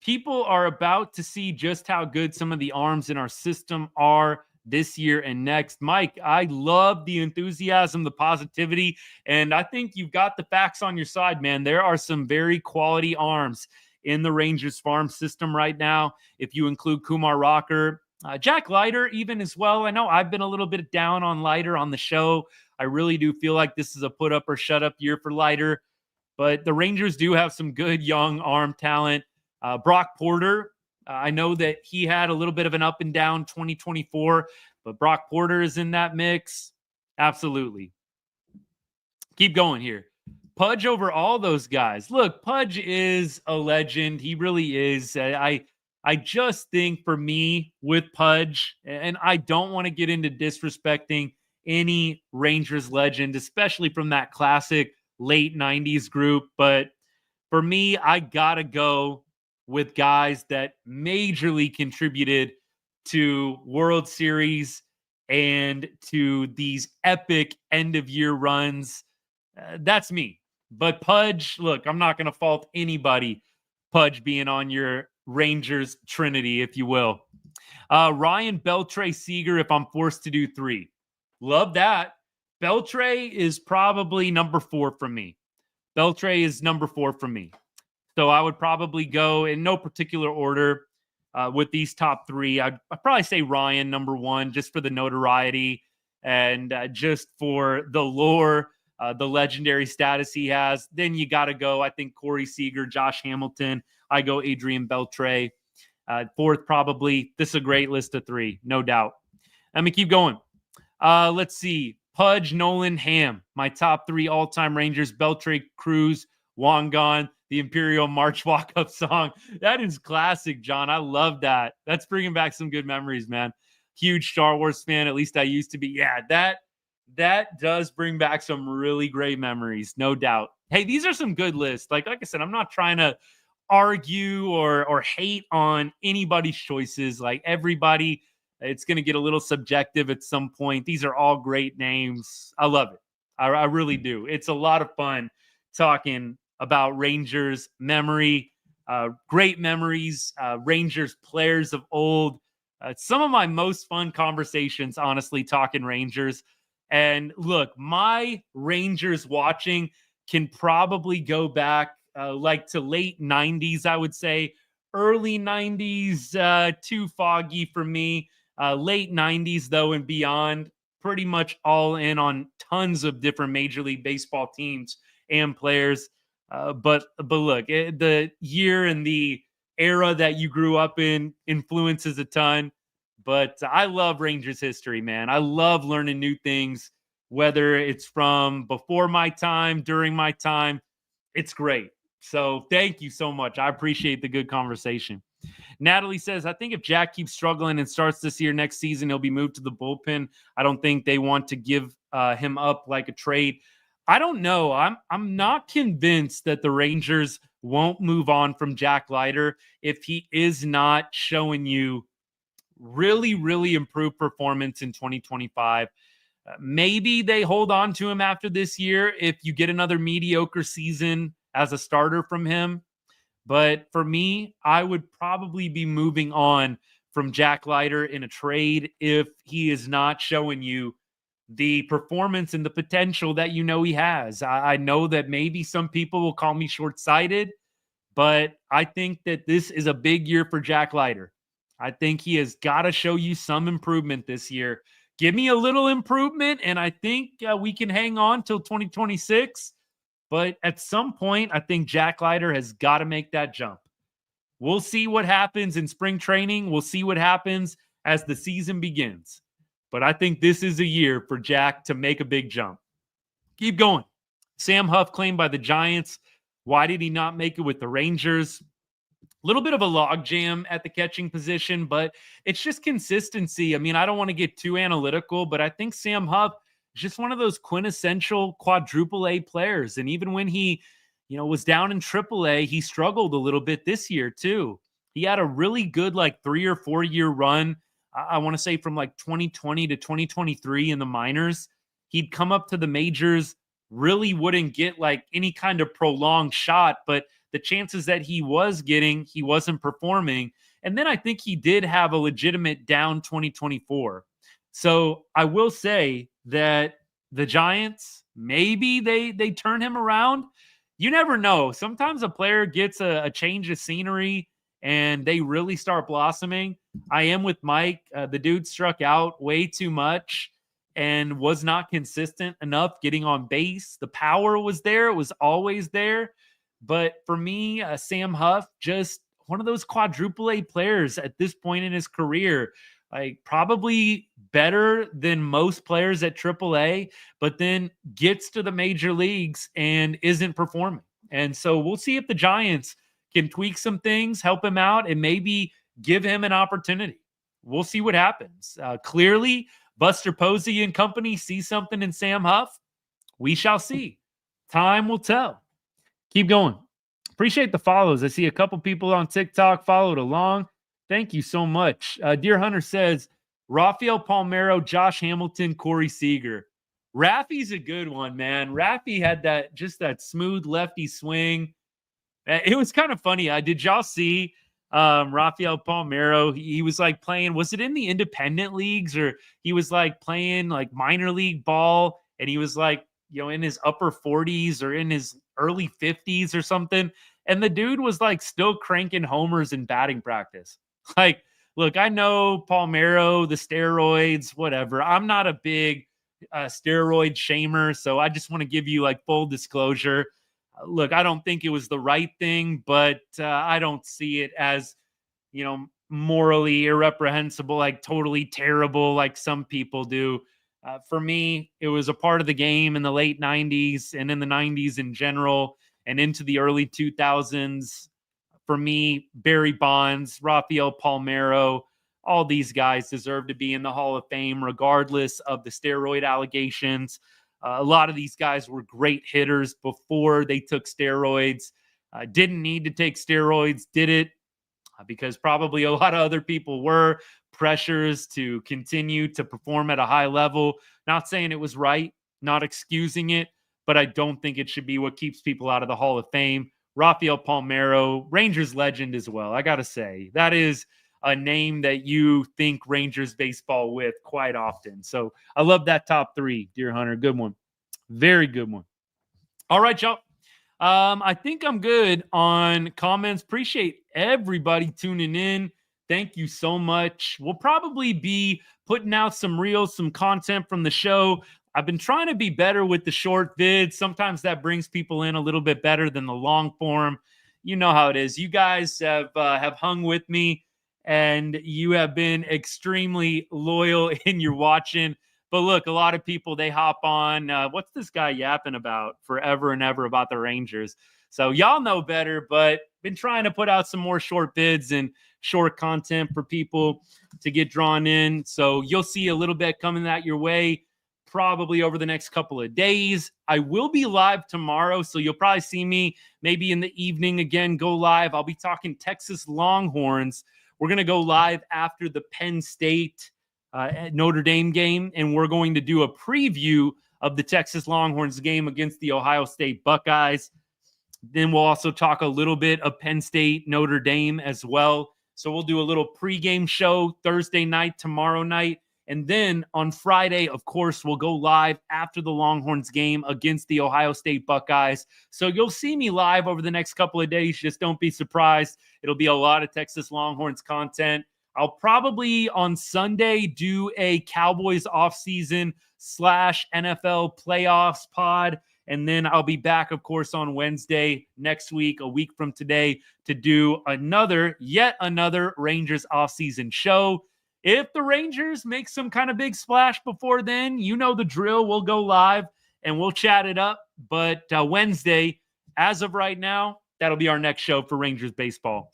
People are about to see just how good some of the arms in our system are this year and next. Mike, I love the enthusiasm, the positivity, and I think you've got the facts on your side, man. There are some very quality arms in the Rangers farm system right now. If you include Kumar Rocker, Jack Leiter even as well. I know I've been a little bit down on Leiter on the show. I really do feel like this is a put up or shut up year for Leiter, but the Rangers do have some good young arm talent. Brock Porter, I know that he had a little bit of an up and down 2024, but Brock Porter is in that mix. Absolutely. Keep going here. Pudge over all those guys. Look, Pudge is a legend. He really is. I just think for me with Pudge, and I don't want to get into disrespecting any Rangers legend, especially from that classic late 90s group, but for me, I gotta go with guys that majorly contributed to World Series and to these epic end of year runs. That's me. But Pudge, look, I'm not going to fault anybody, Pudge being on your Rangers trinity, if you will. Ryan Beltré Seager, if I'm forced to do 3. Love that. Beltré is probably number 4 for me. Beltré is number 4 for me. So I would probably go in no particular order with these top 3. I'd probably say Ryan, number 1, just for the notoriety and just for the lore, the legendary status he has. Then you got to go, I think, Corey Seager, Josh Hamilton. I go Adrián Beltré. 4th, probably. This is a great list of 3, no doubt. Let me keep going. Let's see. Pudge, Nolan, Ham. My top 3 all-time Rangers. Beltré, Cruz, Wangan, the Imperial March walk-up song. That is classic, John. I love that. That's bringing back some good memories, man. Huge Star Wars fan. At least I used to be. Yeah, that does bring back some really great memories, no doubt. Hey, these are some good lists. Like I said, I'm not trying to argue or hate on anybody's choices. Like everybody, it's going to get a little subjective at some point. These are all great names. I love it. I really do. It's a lot of fun talking about Rangers memory, great memories, Rangers players of old. Some of my most fun conversations, honestly, talking Rangers. And look, my Rangers watching can probably go back like to late 90s, I would say. Early 90s, too foggy for me. Late 90s, though, and beyond, pretty much all in on tons of different Major League Baseball teams and players. But look, the year and the era that you grew up in influences a ton. But I love Rangers history, man. I love learning new things, whether it's from before my time, during my time. It's great. So thank you so much. I appreciate the good conversation. Natalie says, I think if Jack keeps struggling and starts this year, next season, he'll be moved to the bullpen. I don't think they want to give him up like a trade. I don't know. I'm not convinced that the Rangers won't move on from Jack Leiter if he is not showing you really, really improved performance in 2025. Maybe they hold on to him after this year if you get another mediocre season as a starter from him. But for me, I would probably be moving on from Jack Leiter in a trade if he is not showing you the performance and the potential that you know he has. I know that maybe some people will call me short-sighted, but I think that this is a big year for Jack Leiter. I think he has got to show you some improvement this year. Give me a little improvement, and I think we can hang on till 2026. But at some point, I think Jack Leiter has got to make that jump. We'll see what happens in spring training. We'll see what happens as the season begins. But I think this is a year for Jack to make a big jump. Keep going. Sam Huff claimed by the Giants. Why did he not make it with the Rangers? A little bit of a logjam at the catching position, but it's just consistency. I mean, I don't want to get too analytical, but I think Sam Huff is just one of those quintessential quadruple A players. And even when he, was down in triple A, he struggled a little bit this year too. He had a really good 3 or 4 year run. I want to say from 2020 to 2023 in the minors. He'd come up to the majors, really wouldn't get any kind of prolonged shot, but the chances that he was getting, he wasn't performing. And then I think he did have a legitimate down 2024. So I will say that the Giants, maybe they turn him around. You never know. Sometimes a player gets a change of scenery and they really start blossoming. I am with Mike. The dude struck out way too much. and was not consistent enough getting on base. The power was there. It was always there. But for me, Sam Huff, just one of those quadruple A players at this point in his career, like probably better than most players at triple A, but then gets to the major leagues and isn't performing. And so we'll see if the Giants can tweak some things, help him out, and maybe give him an opportunity. We'll see what happens. Clearly, Buster Posey and company see something in Sam Huff. We shall see. Time will tell. Keep going. Appreciate the follows. I see a couple people on TikTok followed along. Thank you so much. Deer Hunter says, Rafael Palmeiro, Josh Hamilton, Corey Seager. Raffy's a good one, man. Raffy had that smooth lefty swing. It was kind of funny. Did y'all see Rafael Palmeiro? He was like playing, was it in the independent leagues, or he was like playing like minor league ball, and he was like, in his upper 40s or in his early 50s or something. And the dude was like still cranking homers in batting practice. Like, look, I know Palmeiro, the steroids, whatever. I'm not a big steroid shamer, so I just want to give you like full disclosure. Look, I don't think it was the right thing, but I don't see it as, morally irreprehensible, like totally terrible, like some people do. For me, it was a part of the game in the late 90s and in the 90s in general and into the early 2000s. For me, Barry Bonds, Rafael Palmeiro, all these guys deserve to be in the Hall of Fame regardless of the steroid allegations. A lot of these guys were great hitters before they took steroids. Didn't need to take steroids, did it because probably a lot of other people were. Pressures to continue to perform at a high level. Not saying it was right, not excusing it, but I don't think it should be what keeps people out of the Hall of Fame. Rafael Palmeiro, Rangers legend as well. I got to say, that is a name that you think Rangers baseball with quite often. So I love that top three, Deer Hunter. Good one. Very good one. All right, y'all. I think I'm good on comments. Appreciate everybody tuning in. Thank you so much. We'll probably be putting out some reels, some content from the show. I've been trying to be better with the short vids. Sometimes that brings people in a little bit better than the long form. You know how it is. You guys have hung with me, and you have been extremely loyal in your watching. But look, a lot of people, they hop on. What's this guy yapping about forever and ever about the Rangers? So y'all know better, but been trying to put out some more short vids and short content for people to get drawn in. So you'll see a little bit coming out your way probably over the next couple of days. I will be live tomorrow, so you'll probably see me maybe in the evening again, go live. I'll be talking Texas Longhorns. We're going to go live after the Penn State Notre Dame game, and we're going to do a preview of the Texas Longhorns game against the Ohio State Buckeyes. Then we'll also talk a little bit of Penn State, Notre Dame as well. So we'll do a little pregame show Thursday night, tomorrow night. And then on Friday, of course, we'll go live after the Longhorns game against the Ohio State Buckeyes. So you'll see me live over the next couple of days. Just don't be surprised. It'll be a lot of Texas Longhorns content. I'll probably on Sunday do a Cowboys offseason / NFL playoffs pod. And then I'll be back, of course, on Wednesday next week, a week from today, to do yet another Rangers offseason show. If the Rangers make some kind of big splash before then, you know the drill. We'll go live and we'll chat it up. But Wednesday, as of right now, that'll be our next show for Rangers baseball.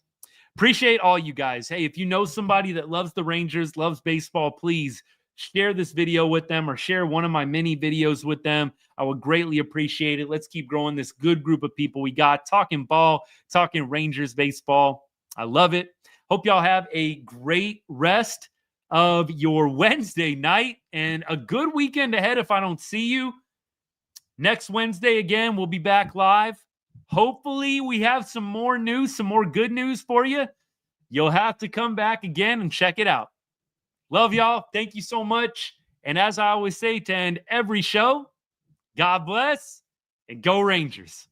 Appreciate all you guys. Hey, if you know somebody that loves the Rangers, loves baseball, please share this video with them or share one of my mini videos with them. I would greatly appreciate it. Let's keep growing this good group of people we got, talking ball, talking Rangers baseball. I love it. Hope y'all have a great rest of your Wednesday night and a good weekend ahead if I don't see you. Next Wednesday, again, we'll be back live. Hopefully we have some more news, some more good news for you. You'll have to come back again and check it out. Love y'all. Thank you so much. And as I always say to end every show, God bless and go Rangers.